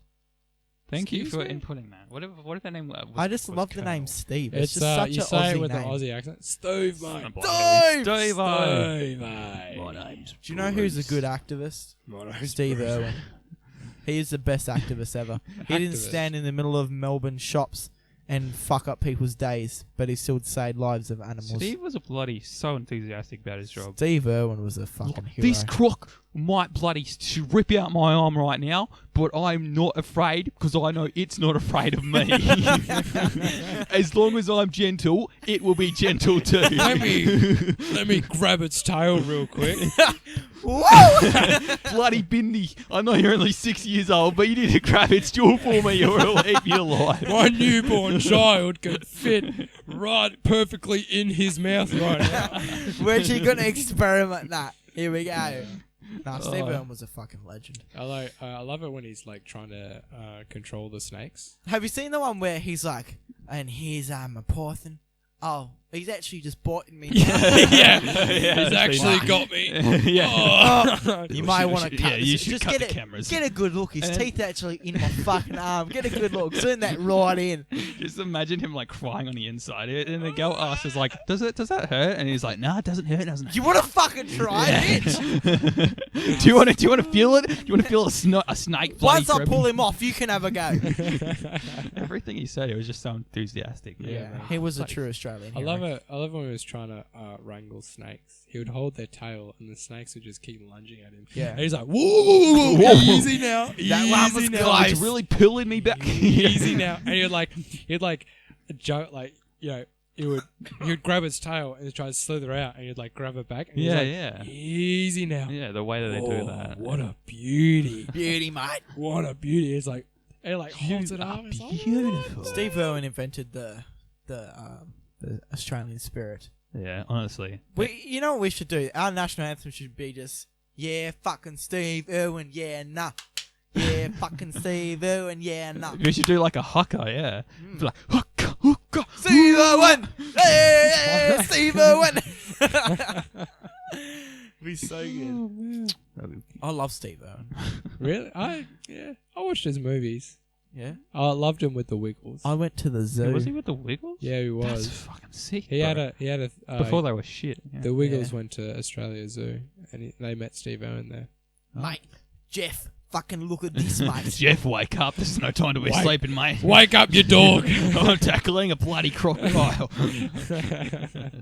Thank you Excuse for me? inputting that. What if their name was, I just was love the Colonel? name Steve. It's It's, just such you an say Aussie it with name. an Aussie accent. Steve, mate. Steve! Steve, Steve-o. mate. My name's Do you know who's a good activist? My name's Steve Bruce. Irwin. He is the best activist ever. He didn't Activist. stand in the middle of Melbourne shops and fuck up people's days, but he still saved lives of animals. Steve was so enthusiastic about his job. Steve Irwin was a fucking hero. This croc might bloody rip out my arm right now, but I'm not afraid because I know it's not afraid of me. As long as I'm gentle, it will be gentle too. Let me grab its tail real quick. Bloody Bindi, I know you're only 6 years old, but you need to grab its jaw for me or it'll eat you alive. My newborn child can fit right perfectly in his mouth right now. We're actually going to experiment that. Here we go. Nah, Steve Irwin was a fucking legend. I love it when he's like trying to control the snakes. Have you seen the one where he's like, and here's a python? Oh, he's actually just biting me. yeah, Yeah, he's actually got me. yeah. Oh. You might want to cut Yeah, this. you should Just cut get the it. cameras. Get a good look. His And- teeth actually in my fucking arm. Get a good look. Zoom that right in. Just imagine him like crying on the inside, and the girl asks, "Is like, does that hurt?" And he's like, "No, it doesn't hurt. It doesn't hurt." You want to fucking try, bitch? Do you want to feel it? Do you want to feel a snake? bloody Once I grabbing- pull him off, you can have a go. Everything he said, it was just so enthusiastic. Yeah. He was a Like- true Australian. I hero. love it. I love when he was trying to wrangle snakes. He would hold their tail, and the snakes would just keep lunging at him. Yeah. And he's like, "Whoa, Whoa. easy now, That one was easy now, close. It's really pulling me back. easy now." And he'd like joke, like, you know, he would grab its tail and try to slither out, and he'd like grab it back. And he's Yeah, like, yeah. easy now. Yeah, the way that they do Oh, that. what a beauty! Beauty, mate. What a beauty! It's like, and he like holds it up. It's like, beautiful. Steve Irwin invented the Australian spirit. Yeah, honestly. You know what we should do? Our national anthem should be just, yeah, fucking Steve Irwin, yeah, nah. Yeah, fucking Steve Irwin, yeah, nah. We should do like a haka, yeah. Be like, haka, haka. Steve Irwin! Hey, Steve Irwin! Be so good. I love Steve Irwin. Really? I watched his movies. Yeah. I loved him with the Wiggles. I went to the zoo. Was he with the Wiggles? Yeah, he That's was. fucking sick. He had a before they were shit. Yeah. the Wiggles went to Australia Zoo and they met Steve Irwin there. Mate, Jeff, fucking look at this, mate. Jeff, wake up! There's no time to be Wake- sleeping, mate. Wake up, your dog! I'm tackling a bloody crocodile.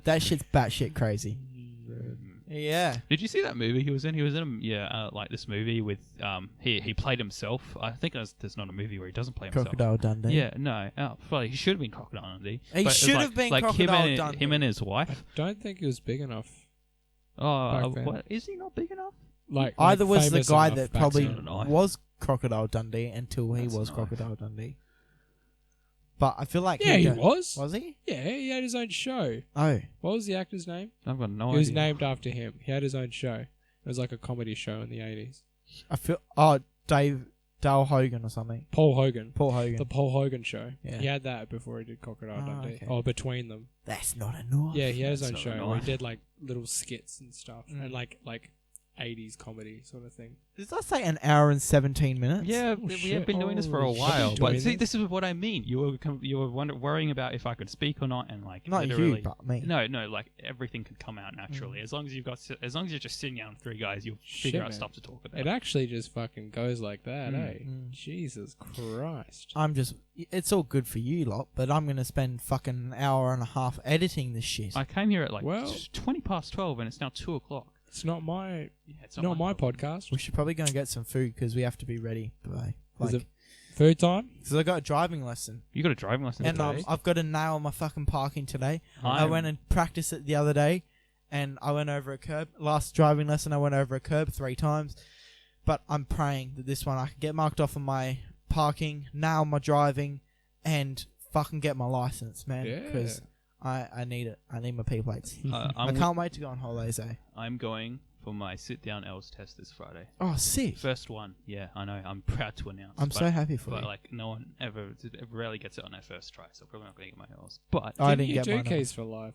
That shit's batshit crazy. Yeah. Did you see that movie he was in? He was in like this movie with he played himself. I think there's not a movie where he doesn't play himself. Crocodile Dundee. Yeah, no. Oh, well, he should have been Crocodile Dundee. He But it was should have been like Crocodile Dundee. him and his I wife. don't think he was big enough. Oh, Back then. what is he not big enough? Like Either was the famous guy enough that back probably then. was Crocodile Dundee until he That's was nice. Crocodile Dundee. But I feel like Yeah, he done- was. Was he? Yeah, he had his own show. Oh. What was the actor's name? I've got no He was idea. named after him. He had his own show. It was like a comedy show in the 80s. I feel Dale Hogan or something. Paul Hogan. Paul Hogan. The Paul Hogan show. Yeah. He had that before he did Crocodile Oh, Dundee. okay. Or between them. That's not enough. Yeah, he had his own That's show not where he nice. did like little skits and stuff. Mm. And like 80s comedy sort of thing. Does that say an hour and 17 minutes? Yeah, Oh, we have shit. been doing this for a Holy while. shit. But Doing see, this? this is what I mean. You were worrying about if I could speak or not, and like Not literally, you, but me. No, like everything could come out naturally as long as as long as you're just sitting down with three guys, you'll figure out man. stuff to talk about. It actually just fucking goes like that, Mm. eh? Mm. Jesus Christ. It's all good for you lot, but I'm going to spend fucking an hour and a half editing this shit. I came here at like Well- 20 past 12, and it's now 2 o'clock. It's not my Yeah, it's not my fault. podcast. We should probably go and get some food because we have to be ready. By, Is it food time? because I got a driving lesson. You got a driving lesson And today? I've got to nail my fucking parking today. I I'm- went and practiced it the other day, and I went over a curb. Last driving lesson, I went over a curb 3 times. But I'm praying that this one I can get marked off on my parking, nail my driving, and fucking get my license, man. Yeah. Because I need it. I need my P plates. I I'm, can't wait to go on holidays, eh? I'm going for my sit-down L's test this Friday. Oh, sick. First one. Yeah, I know. I'm proud to announce. I'm but, so happy for But you. like, no one ever rarely gets it on their first try, so probably not going to get my L's. But I Didn't didn't you get do mine. keys for life?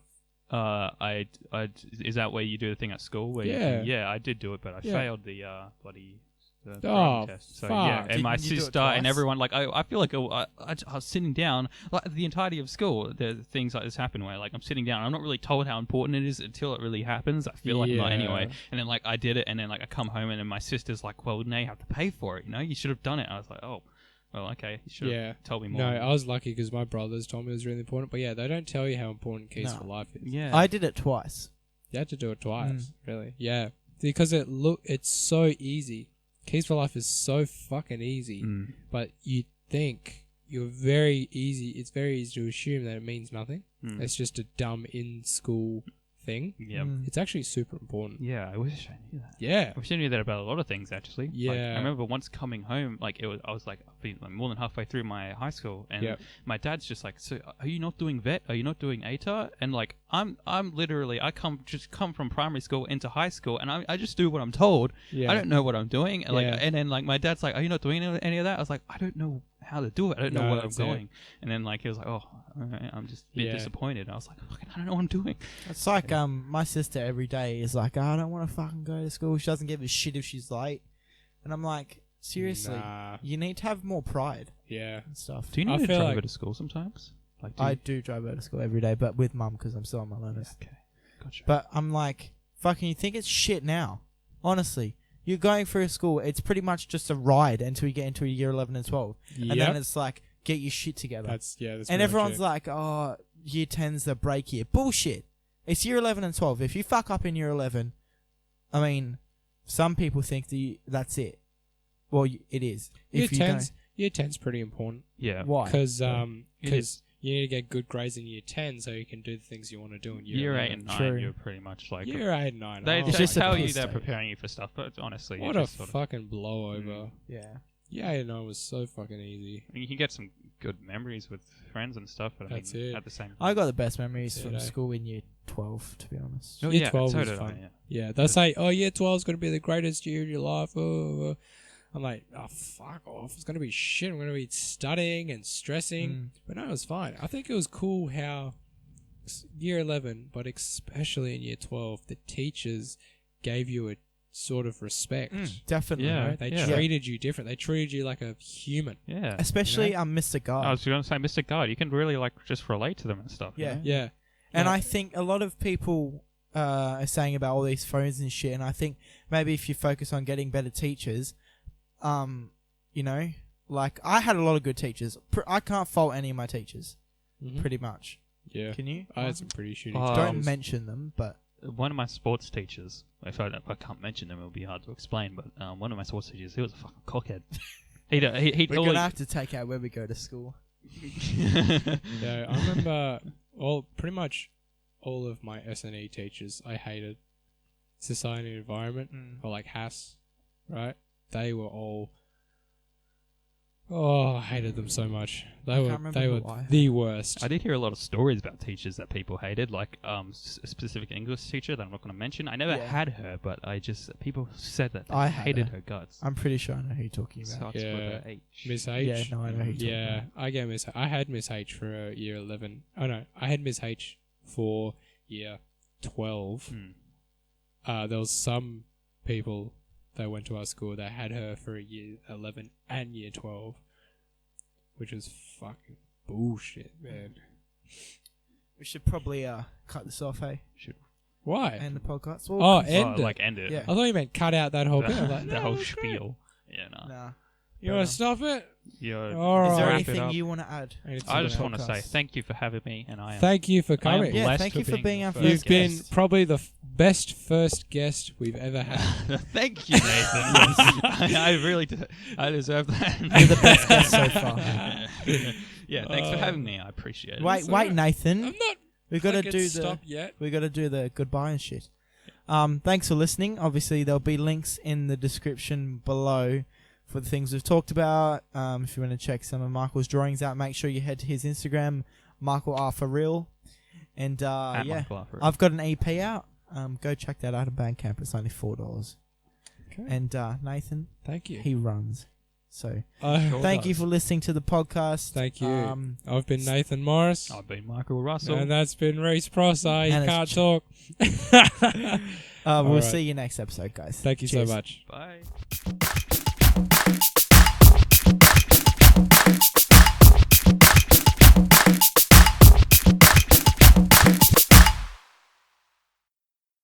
is that where you do the thing at school? Where Yeah. yeah, I did do it, but I Yeah. failed the bloody Oh, driving test. So yeah, fuck. and my Didn't you do it sister and twice? everyone, like, I feel like I was sitting down, like the entirety of school. There's things like this happen where like I'm sitting down, I'm not really told how important it is until it really happens. I feel like I'm not Yeah. anyway. And then like I did it, and then like I come home, and then my sister's like, "Well, now you have to pay for it. You know, you should have done it." I was like, "Oh, well, okay, you should have Yeah. told me more." No, I was lucky because my brothers told me it was really important. But yeah, they don't tell you how important keys No. for life is. yeah, I did it twice. You had to do it twice, really. Yeah, because it's so easy. Keys for life is so fucking easy, Mm. but you think it's very easy to assume that it means nothing. Mm. It's just a dumb in school thing. Yeah. Mm. It's actually super important. Yeah, I wish I knew that. Yeah. I wish I knew that about a lot of things, actually. Like, Yeah. I remember once coming home, like I was like, I've been like more than halfway through my high school, and Yep. my dad's just like, "So, are you not doing vet? Are you not doing ATAR?" And like, I'm literally, I come from primary school into high school, and I just do what I'm told. Yeah. I don't know what I'm doing, and like, Yeah. and then like my dad's like, "Are you not doing any of that?" I was like, "I don't know how to do it. I don't know No, where I'm that's it. going." And then like he was like, "Oh, all right, I'm just a bit Yeah. disappointed." And I was like, "Fucking, I don't know what I'm doing." It's like my sister every day is like, I don't want to fucking go to school. She doesn't give a shit if she's late. And I'm like, seriously, Nah. you need to have more pride Yeah. and stuff. Do you I need to feel drive like- her to school sometimes? Like, I do drive her to school every day, but with mum because I'm still on my learners. Okay, gotcha. But I'm like, fucking, you think it's shit now? Honestly, you're going through school. It's pretty much just a ride until you get into year 11 and 12, and then Yep. it's like, get your shit together. That's and pretty much everyone's it. like, oh, year 10's the break year. Bullshit. It's year 11 and 12. If you fuck up in year 11, I mean, some people think that's it. Well, it is. Year If you 10's pretty important yeah. don't, why? because It is. you need to get good grades in year 10 so you can do the things you want to do in year Year 8 11. and 9, True. you're pretty much like... Year 8 and 9. They, oh, they just a tell you piss they're take. preparing you for stuff, but honestly, what you a just sort of, fucking blowover. Yeah. Yeah, 8 and 9 was so fucking easy. I mean, you can get some good memories with friends and stuff, but That's I mean, it. at the same time... I got the best memories Yeah, from no. school in year 12, to be honest. Oh, Year yeah, 12 so was did I, fun. yeah. Yeah, they'll say, oh, year 12 is going to be the greatest year of your life. I'm like, oh, fuck off. It's going to be shit. I'm going to be studying and stressing. Mm. But no, it was fine. I think it was cool how year 11, but especially in year 12, the teachers gave you a sort of respect. Definitely. Yeah. Right? They treated you different. They treated you like a human. Yeah. Especially Mr. Guard. I was going to say, Mr. God, you can really like just relate to them and stuff. you Yeah. know? Yeah. And Yeah. I think a lot of people are saying about all these phones and shit, and I think maybe if you focus on getting better teachers, you know, like I had a lot of good teachers. I can't fault any of my teachers, Mhm. pretty much. Yeah. Can you? I had some pretty shitty Oh, Don't teachers. mention them, but One of my sports teachers, if I can't mention them, it'll be hard to explain, but one of my sports teachers, he was a fucking cockhead. He'd we're always... gonna have to take out where we go to school. Yeah, I remember pretty much all of my S&E teachers I hated. Society and environment, or like HAS, right? They were all... Oh, I hated them so much. They can't were remember who I the worst. I did hear a lot of stories about teachers that people hated, like a specific English teacher that I'm not going to mention. I never Yeah. had her, but people said that they I had hated her. her guts. I'm pretty sure I know who you're talking about. Starts with Yeah. a H. Miss H. Yeah, no, I know who you're talking Yeah, about. I get Miss. I had Miss H for year 11. Oh no, I had Miss H for year 12. There was some people that went to our school that had her for year 11 and year 12, which was fucking bullshit, man. We should probably cut this off, hey? Why? End the podcast. Oh, end it. Like end it. Yeah. I thought you meant cut out that whole bit. I was like, the no, whole it's great. spiel. Yeah, no. Nah. You want to stop it? You're, All Is there right. wrap it anything up. you want to add? I just the want to say podcast? thank you for having me, and I am. Thank you for I am coming. Yeah, blessed thank you for being our the first You've been guest. probably the best first guest we've ever had. Thank you, Nathan. I really I deserve that. You're the best guest so far. Yeah, thanks for having me. I appreciate it. Wait, Nathan. I'm not. We've got to fucking do stop yet. We got to do the goodbye and shit. Thanks for listening. Obviously, there'll be links in the description below for the things we've talked about. If you want to check some of Michael's drawings out, make sure you head to his Instagram, Michael R for real. And At yeah, Michael R. For Real. I've got an EP out. Go check that out at Bandcamp. It's only $4. Okay. And Nathan, Thank you. he runs. So Sure thank you does. for listening to the podcast. Thank you. I've been Nathan Morris. I've been Michael Russell. And that's been Rhys Prosser. You And can't it's talk. we'll Alright. see you next episode, guys. Thank you Cheers. so much. Bye.